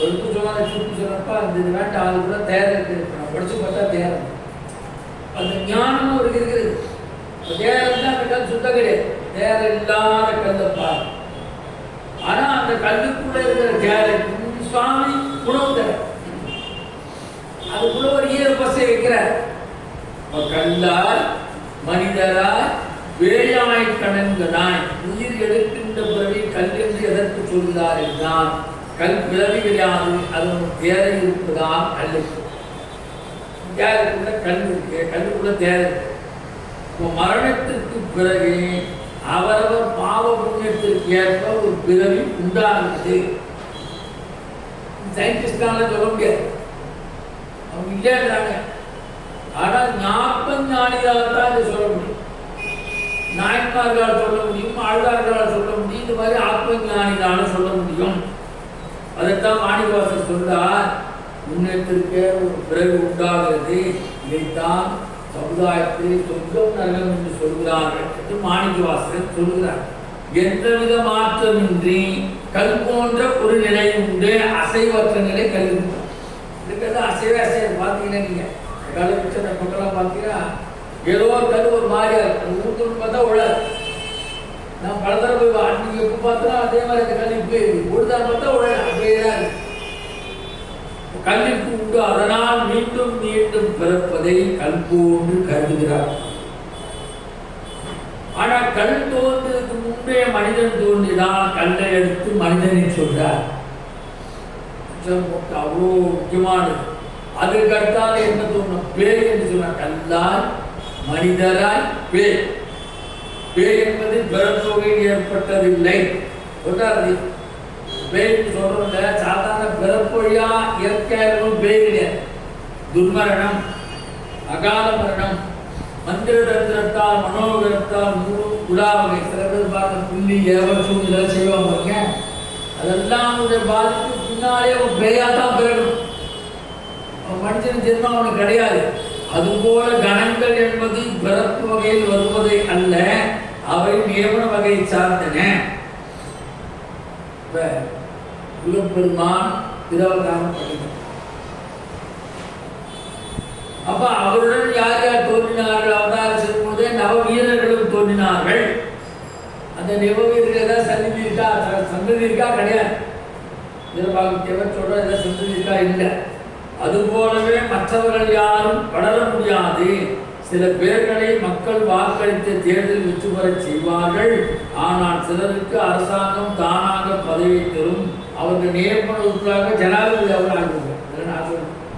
ஒழுக்கு சொல்லாத சுட்டு சொல்லப்பா இந்த இது வேண்டாம், அது கூட தேரை இருக்கு. நான் படிச்சு பார்த்தா தேரை அந்த ஞானமும் ஒரு இருக்குது. தேரை இருந்தால் அந்த கல் சுத்தம் கிடையாது. தேரை இல்லாத கல்லப்பா. ஆனா அந்த கல்லுக்குள்ள இருக்கிற தேரை சுவாமி உணவு தர அதுக்குள்ள ஒரு ஈர பசை வைக்கிறார். கல்லாய் மனிதராய் வேயாய் கணங்களாய். உயிர் எடுக்கின்ற பிறவி கல் என்று எதற்கு சொல்கிறார் என்றால், கல் பிறவி கிடையாது, அது தேரை இருப்பதால் கல். தேருக்குள்ள கல் இருக்கு, கல்லுக்குள்ள தேரை இருக்கு. மரணத்திற்கு பிறகு அவரவர் பாவ புண்ணியத்திற்கு ஏற்ப ஒரு பிறவி உண்டாகிறது. சயின்டிஸ்டால சொல்ல முடியாது, அவங்க இல்லைன்றாங்க. ஆனால் ஞானியாகத்தான் இதை சொல்ல முடியும். நாயன்மார்களால் சொல்ல முடியும், ஆழ்வார்களால் சொல்ல முடியும். இந்த மாதிரி ஆத்ம ஞானிகளால சொல்ல முடியும். அதைத்தான் மாணிக்கவாசர் சொல்றார், முன்னேற்றிருக்க ஒரு பிறகு உண்டாகிறது. இதைத்தான் சமுதாயத்தில் சொர்க்கம் நரகம் என்று சொல்கிறார்கள் என்று மாணிக்கவாசகர் சொல்கிறார். எந்தவித மாற்றமின்றி கல் போன்ற ஒரு நிலை உண்டு. அசைவற்ற நிலை கல் இருக்கிறது. அசைவே அசைவம் பார்த்தீங்கன்னா நீங்க காலப்பிச்சனை பக்கம்லாம் பார்த்தீங்கன்னா ஏதோ ஒரு கல் ஒரு மாதிரியா இருக்கும். ஊத்துன்னு பார்த்தா உழாது. நான் பல தடவை போய் அன்னைக்கு எப்போ பார்த்தோன்னா அதே மாதிரி அந்த கல் இப்போ உழுதான் பார்த்தா உழ அப்படியே தான் இருக்கு. கல்லுக்கு உண்டு. அதனால் மீண்டும் மீண்டும் பிறப்பதை கல் போன்று கருதுகிறார். ஆனால் கல் தோன்றதுக்கு முன்பே மனிதன் தோன்றினால் கல்லை எடுத்து மனிதனை சொல்றார். அவ்வளோ முக்கியமானது. அதுக்கு அடுத்தால என்ன தோணும்? பேய் என்று சொன்னார். கல்லாய் மனிதராய் பேய். பேய் என்பது பிறப்பொகையில் ஏற்பட்டதில்லை சொல்றாரு. பேய் சொல்றவங்க சாதாரண பிறப்பொழியா இயற்கையாகவும் பேய் கிடையாது. துர்மரணம், அகால மரணம், மந்திர தந்திரத்தால் மனோகரத்தால் உலாவகை. சில பேர் பார்க்க புள்ளி ஏவசூ இதெல்லாம் செய்வாங்க. அதெல்லாம் பாதிப்பு பின்னாலே ஒரு பேயா தான் பிறகும். மனுஷன் ஜென்மம் அவனுக்கு கிடையாது. அதுபோல கணங்கள் என்பது பிறப்பு வகையில் வருவதை அல்ல, அவை நியமன வகையை சார்ந்தன. பெருமான் திருவதாரம் படிக்கும். அப்ப அவருடன் யார் யார் தோன்றினார்கள்? அவதாரம் செய்யும் போதே நவ வீரர்களும் தோன்றினார்கள். அந்த நவ வீரர்கள் ஏதாவது சந்ததி இருக்கா? சந்ததி இருக்கா? கிடையாது. தேவர் சொல்ற ஏதாவது சந்ததி இருக்கா? இல்லை. அதுபோலவே மற்றவர்கள் யாரும் வளர முடியாது. சில பேர்களை மக்கள் வாக்களித்த தேர்தல் வெற்றி பெற செய்வார்கள். ஆனால் சிலருக்கு அரசாங்கம் தானாக பதவி தரும். அவர்கள் நியமனத்துக்காக ஜனாதிபதி அவர் ஆகுவாங்க.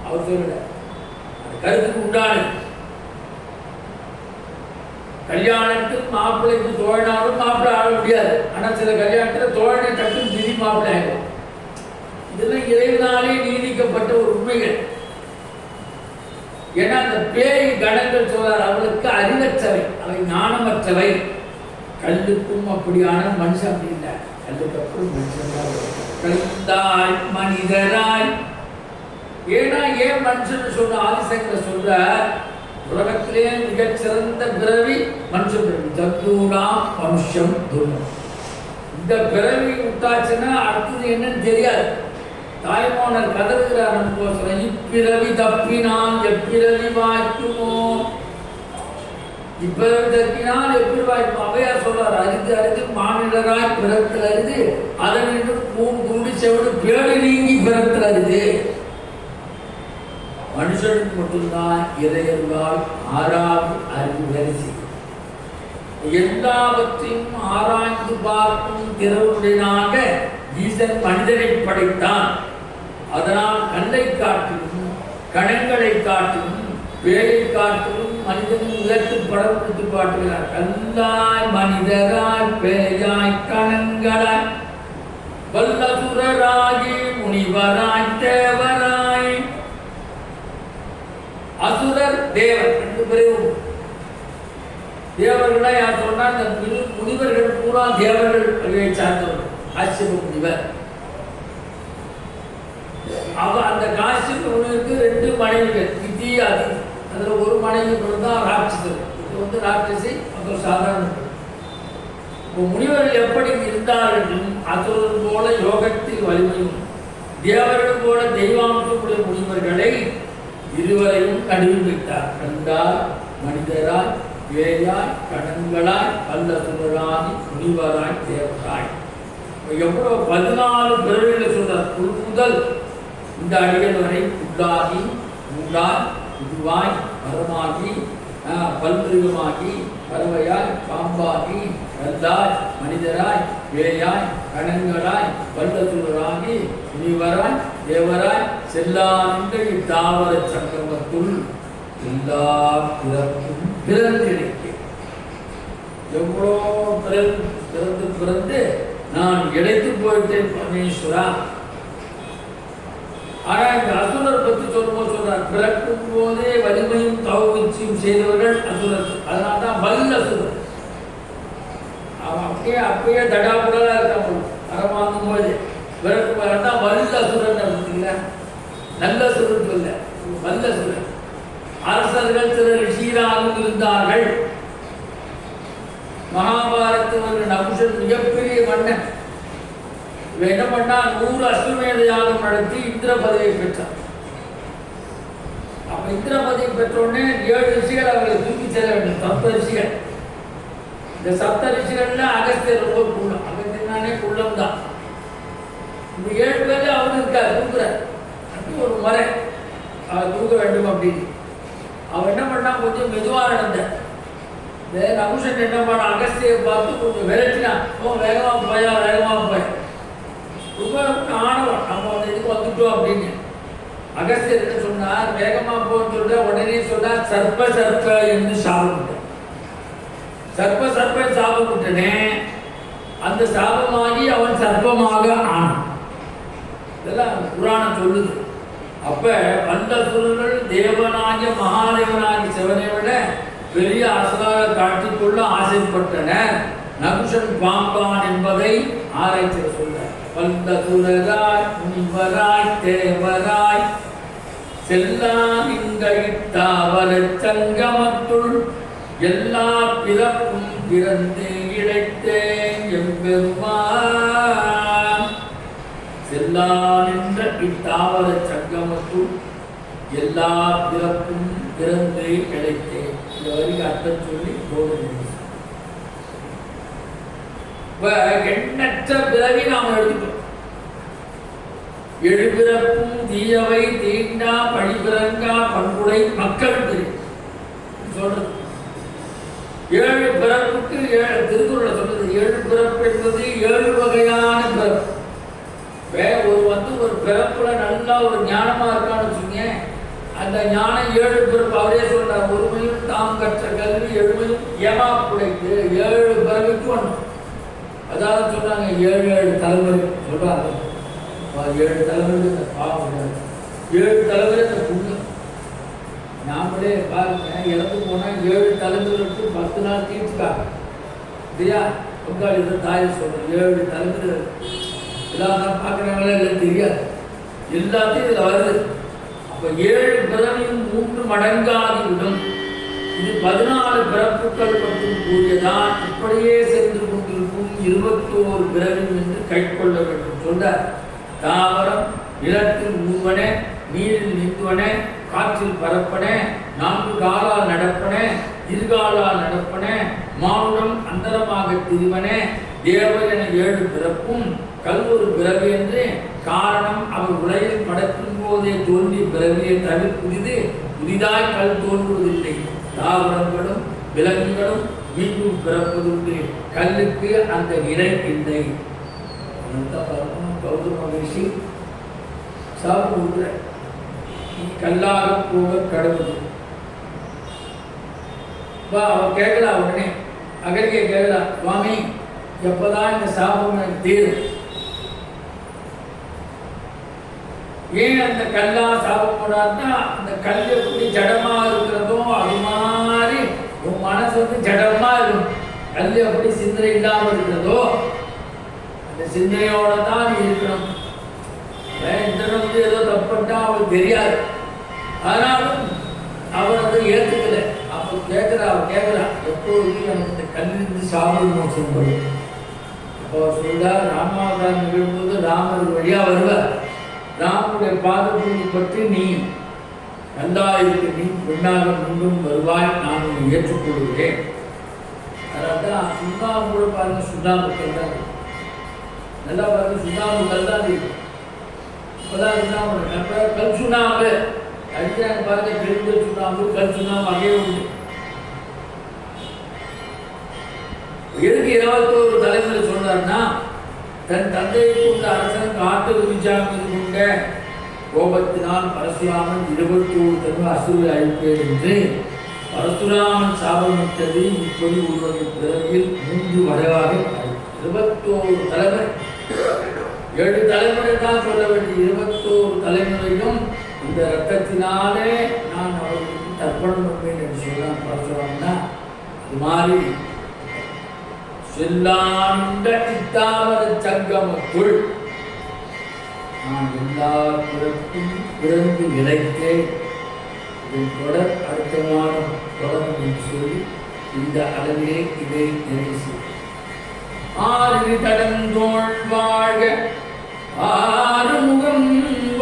அவர் சொல்ல கருத்துக்கு உண்டான கல்யாணத்துக்கு மாப்பிள்ளைக்கு தோழினாலும் மாப்பிள்ளை ஆட முடியாது. ஆனால் சில கல்யாணத்தில் தோழனை டக்குன்னு திடீ மாப்பிள்ளை ஆகும். இதெல்லாம் இறைவனாலே நீதிக்கப்பட்ட ஒரு உண்மைகள். ஏன்னா அந்த பேய் கணங்கள் சொல்றார், அவளுக்கு அறிவற்றவை, அவை ஞானமற்றவை. கல்லுக்கும் அப்படியான மனுஷன் அப்படி இல்லை. கல்லுக்கு அப்புறம் மனுஷன் மனிதராய். ஏன்னா ஏன் மனுஷன் சொல்ற ஆதிசங்கர சொல்ற உலகத்திலே மிகச்சிறந்த பிறவி மனுஷன் பிறவி. ஜந்தூனா மனுஷம் துர்ணம். இந்த பிறவி விட்டாச்சுன்னா அடுத்தது என்னன்னு தெரியாது. தாய்மோனர் கதறுகிறார் நமக்கோசரம். இப்பிறவி தப்பினால் எப்பிறவி வாய்க்குமோ? இப்பிறவி தப்பினால் எப்படி வாய்க்கும்? அவையார் சொல்றார், அரிது அரிது மாநிலராய் பிறத்தல் அரிது, அதனின்று பூம் கூடி செவடு பேடு நீங்கி பிறத்தல் அரிது. மனுஷனுக்கு மட்டும்தான் இறையர்களால் ஆறாவது அறிவு வரிசை. எல்லாவற்றையும் ஆராய்ந்து பார்க்கும் திறவுடையனாக ஈசன் மனிதனை படைத்தான். அதனால் கல்லை காட்டிலும் கணங்களை காட்டிலும் பேயை காட்டிலும் மனிதனும் உயர்த்து படம் கொடுத்து பாட்டுகிறார். கல்லாய் மனிதராய் பேயாய் கணங்களாய் வல்லசுரராகி முனிவராய் தேவராய். அசுரர் தேவர் ரெண்டு பேரும். தேவர்களா யார் சொன்னா இந்த முனிவர்கள் பூரா தேவர்கள் வகையை சார்ந்தவர்கள். காசியப முனிவர் அந்த காசியப முனிவருக்கு 2 மனைவிகள் திதி அதி. அதுல ஒரு மனைவி தான் ராட்சசர். இது ராட்சசி, அப்புறம் சாதாரண. முனிவர்கள் எப்படி இருந்தார்கள்? அசுரர் போல யோகத்தில் வலிமையும் தேவர்கள் போல தெய்வாம்சமுடைய முனிவர்களை இருவரையும் நடுவில் வைத்தார். கண்டார் மனிதராய் வேயாய் கணங்களாய் வல்லசுரராகி முனிவராய் தேவராய். எவ்வளவு 14 பிறவிகளை சொல்றார். முதல் இந்த அடிகள் வரை உள்ளாகி மூடாய் இதுவாய் மரமாகி பல்மிருகமாகி பறவையாய் பாம்பாகி கல்லாய் மனிதராய் வேயாய் கணங்களாய் வல்லசுரராகி முனிவராய் தேவராய் செல்லாத இத்தாவர சங்கமத்துள் எல்லா பிறப்பும் பிறந்திருக்க. எவ்வளோ பிறந்து பிறந்து நான் இழைத்து போயிட்டேன் பரமேஸ்வரா. ஆனா இந்த அசுரர் பற்றி சொல்லும்போது சொல்றார், பிறக்கும் போதே வலிமையும் தவமுயற்சியும் செய்தவர்கள் அசுரர். அதனால்தான் வல்ல அசுரர். அவன் அப்பயே தடாபுடலா இருக்கான். வரமாங்கும் போது பிறக்கும் போதான் வல்ல அசுரன் பார்த்தீங்களா? நல்ல அசுரன் சொல்ல வல்ல அசுரன். அரசர்கள் சிலர் ரிஷிகளாகவும் இருந்தார்கள். மகாபாரதத்தில் நகுஷன் மிகப்பெரிய மன்னன். இவன் என்ன பண்ணா 100 அஸ்வமேத யாகம் நடத்தி இந்திர பதவியை பெற்றான். அப்ப இந்திர பதவி பெற்ற உடனே 7 ரிஷிகள் அவர்களை தூக்கி செல்ல வேண்டும். 7 ரிஷிகள். இந்த 7 ரிஷிகள்ல அகஸ்தியர் ரொம்ப குள்ளம். அகஸ்தியனானே குள்ளம் தான். இந்த 7 பேர்ல அவரு இருக்கார், தூக்குறார். அப்படி ஒரு முறை அவர் தூக்க வேண்டும் அப்படின்னு அவன் என்ன பண்ணா, கொஞ்சம் மெதுவாக நடந்த. இந்த நகுஷன் என்ன பண்ண, அகஸ்தியை பார்த்து கொஞ்சம் விரட்டினான். வேகமா போயா வேகமா போய் ரொம்ப ஆணவம், நம்ம இதுக்கு வந்துட்டோம் அப்படின்னு. அகஸ்தியர் என்ன சொன்னார், வேகமா போன்னு சொல்ற உடனே சொன்னார், சர்ப்ப சர்ப்ப என்று சாபம். சர்ப்ப சர்ப்ப சாபமுட்டனே அந்த சாபமாகி அவன் சர்ப்பமாக ஆனான். இதெல்லாம் புராணம் சொல்லுது. அப்ப வல்லசுரர்கள் தேவனாகிய மகாதேவனாகிய சிவனை விட பெரிய அரசராக காட்டிக்கொள்ள ஆசைப்பட்டனர். நகுஷன் பாம்பான் என்பதை ஆராய்ச்சி சொல்ற. வல்லசுரராய் முனிவராய் தேவராய் செல்லாம் இந்தாவர சங்கமத்துள் எல்லா பிறப்பும் பிறந்து இழைத்தேன் எம்பெருமான். செல்லான் என்ற இத்தாவர சங்கமத்துள் எல்லா பிறப்பும் பிறந்து இழைத்தேன். இந்த வரைக்கும் அர்த்தம் சொல்லி போடுகிறேன். எண்ணற்ற பிறவி நாம் எடுத்துட்டோம். 7 பிறப்பும் தீயவை தீண்டா பழிபிறங்கா பண்புடை மக்கள் சொல்றது. 7 பிறப்புக்கு திருக்குறளை சொல்றது. 7 பிறப்பு என்பது 7 வகையான பிறப்பு. ஒரு பிறப்புல நல்லா ஒரு ஞானமா இருக்கான்னு வச்சுங்க, அந்த ஞானம் 7 பிறப்பு. அவரே சொல்றார், ஒருமையும் தாம் கற்ற கல்வி 7மையும் ஏமா புடைத்து 7 பிறவிக்கு ஒன்று. அதாவது சொல்றாங்க 7 தலைமுறை சொல்றாங்க. 7 தலைமுறை பாவம், 7 தலைமுறை இந்த புண்ணியம். நாமளே பாருங்க, இறந்து போனா 7 தலைமுறைக்கு 10 நாள் தீர்த்துக்காங்க இல்லையா? பொங்காளி தாயை சொல்றோம் 7 தலைமுறை. எல்லாம் பார்க்குறாங்களா இல்லை தெரியாது, எல்லாத்தையும் இதில் வருது. அப்போ 7 பிறவியும் 3 மடங்காகிவிடும். இது 14 பிறப்புகள் மட்டும் கூடியதான். இப்படியே சென்று கொண்டிருக்கும் 21 பிறவியும் என்று கைக்கொள்ள வேண்டும் சொல்ற. தாவரம் நிலத்தில் ஊர்வனே, நீரில் நீந்துவனே, காற்றில் பரப்பனே, 4 காலால் நடப்பனே, இருகாலால் நடப்பனே, மானுடம் அந்தரமாக திரிவனே, தேவர் என 7 பிறப்பும் கல்வொரு பிறவி என்று காரணம் அவர் உலகில் படைக்கும் போதே தோன்றி பிறவியை தவிர புதிதாய் கல் தோன்றுவதில்லை. தாவரங்களும் விலங்குகளும் மீண்டும் பிறப்பதுண்டு. கல்லுக்கு அந்த நிலை இல்லை. கௌதம மகிழ்ச்சி சாப்பிட்டு கொடுக்குற நீ கல்லாக போக கடவுள். அவன் கேட்கலா உடனே அகலிகை கேட்கலா, சுவாமி எப்பதான் இந்த சாபம் எனக்கு தீரும்? ஏன் அந்த கல்லா சாபம் போடாதுன்னா அந்த கல் எப்படி ஜடமா இருக்கிறதோ அது மாதிரி உன் மனசு வந்து ஜடமா இருக்கும். கல் எப்படி சிந்தனை இல்லாமல் இருக்கிறதோ அந்த சிந்தனையோட தான் நீ இருக்கணும். இந்த வந்து ஏதோ தப்புட்டா அவளுக்கு தெரியாது. ஆனாலும் அவன் அதை ஏற்றுக்கல. அப்போ அவன் கேட்கிறா எப்போது எனக்கு இந்த கல்லிருந்து சாபம் மோசம் போடும். அப்போ சொல்றா, ராமாவதாரம் நிகழும்போது ராமர் வழியா வருவார். ராமனுடைய பாதத்தை பற்றி நீ கல்லாயிருக்கு, நீ பெண்ணாக மீண்டும் வருவாய், நான் உன்னை ஏற்றுக்கொள்கிறேன். அதான் சுண்ணாம்பு கூட பாருங்க, சுண்ணாம்புக்கள் தான் நல்லா பாருங்க, சுண்ணாம்புக்கள் தான் இருக்கு. இப்போதான் சுண்ணாம்பு கல் சுண்ணாம்பு அடிக்கிறாங்க பாருங்க, கிழிஞ்ச சுண்ணாம்பு கல் சுண்ணாம்பு அங்கே உண்டு. எதுக்கு 21 தலைமுறை சொல்றாருன்னா, தன் தந்தையை கொண்ட அரசன் காட்டு விரிச்சாமி கொண்ட கோபத்தினால் பரசுராமன் 21 தன்மை அசுரை அழிப்பேன் என்று பரசுராமன் சாபமிட்டது. இப்படி ஒருவகை பிறவியில் 3 வகையாக 21 தலைமுறை, 7 தலைமுறை தான் சொல்ல வேண்டிய 21 தலைமுறையும் இந்த ரத்தத்தினாலே நான் அவர்களுக்கு தர்ப்பணம் பண்ணுவேன் என்று சொல்றான் பரசுராமனா. அது மாதிரி செல்லாண்ட இத்தாமர சங்கமத்துள் நான் எல்லா பிறப்பும் பிறந்து நிலைத்தேன். இதன் தொடர் அடுத்த மாதம் தொடரும் என்று சொல்லி இந்த அளவிலே இதை நிறைவு செய்யும். ஆறு தடந்தோள் வாழ்க, ஆறுமுகம்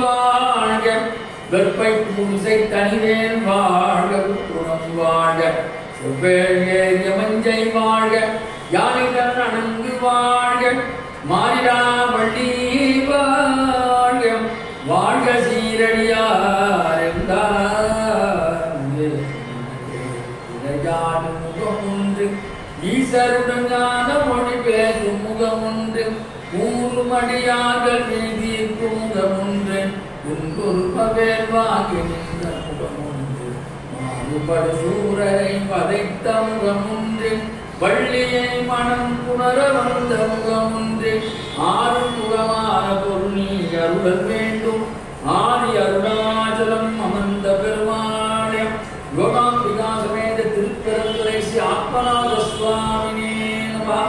வாழ்க, வெப்பை பூசை தனிவேல் வாழ்க, குணம் வாழ்க, செவ்வேழ் மஞ்சை வாழ்க, யானைகள் அணங்கு வாழ்க, மாறிடா வள்ளி வாழ்க, வாழ்க சீரடியார் என்றாடும் முகம் ஒன்று, ஈசருடன் ஞான மொழி பேசும் முகம் ஒன்று, 3 மடியார்கள் மீதியிருக்கும் முகம் ஒன்று, உன்கொருபவேல் வாங்கி நின்ற முகம் ஒன்று, மாறுபடு சூரரை வதைத்த முகம் ஒன்று, வள்ளியை மனம் புணர வந்த முகம் ஒன்று, 6 முகமான பொருள் நீ அருளல் வேண்டும், ஆதி அருணாச்சலம் அமர்ந்த பெருமாளே, யோகாம்பிகா சமேத திருப்பெருந்துறை ஸ்ரீ ஆத்மநாத சுவாமினே நமஹ.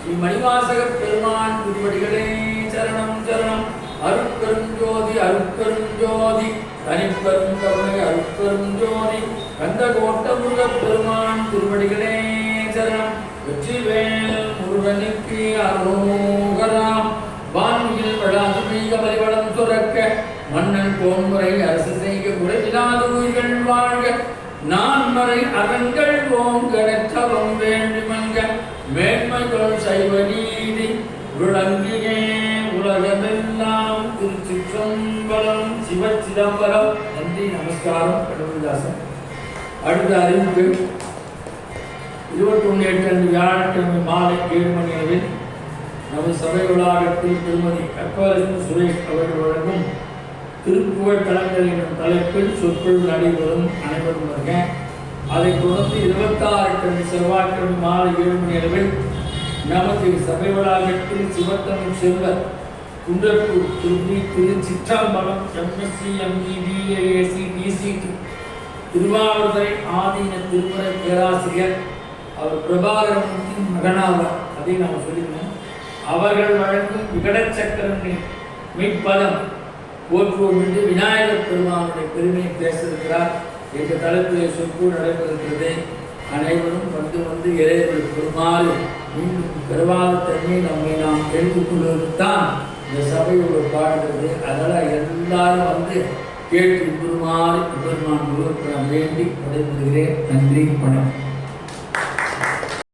ஸ்ரீ மணிவாசக பெருமான் திருவடிகளே சரணம் சரணம். அருட்பெருஞ்சோதி அருட்பெருஞ்சோதி தனிப்பெரும் கருணை அருட்பெருஞ்சோதி கந்தகோட்ட முருகப் பெருமான் திருவடிகளே சரணம். வெற்றிவேல் முருகனுக்கு அரோகராம். வான்மியில் வளாது மீக பரிவளம் சுரக்க, மன்னன் கோன்முறை அரசு செய்க குறைவிலாது உயிர்கள் வாழ்க, நான்மறை அறங்கள் ஓங்க நெற்றவம் வேண்டி மங்க, மேன்மைகள் சைவ நீதி விளங்கியே உலகமெல்லாம். திருச்சிற்றம்பலம். சிவச்சிதம்பரம். நன்றி, நமஸ்காரம். கடவுள்தாசன். அடுத்த அறிவிப்பு 21 வியாழக்கிழமை மாலை 7 மணி அளவில் நமது சபை வளாகத்தில் திருமதி கற்பலட்சுமி சுரேஷ் அவர்கள் வழங்கும் திருப்புகழ் தலங்கள் எனும் தலைப்பில் சொற்பொழிவு நடைபெறும். அனைவரும் வருக. அதைத் தொடர்ந்து 26 செவ்வாய்க்கிழமை மாலை 7 மணி அளவில் நமது சபை வளாகத்தில் சிவத்தமிழ் செல்வர் குன்றத்தூர் திருச்சிற்றம்பலம் MSc MD BAC DCT திருவாவூரை ஆதீன திருமுறை பேராசிரியர் அவர் பிரபாகரமூர்த்தியின் மகனாவார். அதை நாம் சொல்லிக்கணும். அவர்கள் வழங்கும் விகடச்சக்கரனை மீட்பதம் போற்றுவோம் என்று விநாயகர் பெருமானுடைய பெருமையை பேசியிருக்கிறார். என்ற தலைப்பிலே சொற்பு நடைபெறுகிறது. அனைவரும் வந்து இறைவர்கள் பெருமாறு மீண்டும் பெருவாத தன்மை நம்மை நாம் தெரிந்து கொள்வது தான் இந்த சபையோடு பாடுகிறது. அதனால் எல்லாரும் வந்து கேட்டு பெருமாறு பெருமான் முருகன் வேண்டி விடைபெறுகிறேன். நன்றி, வணக்கம்.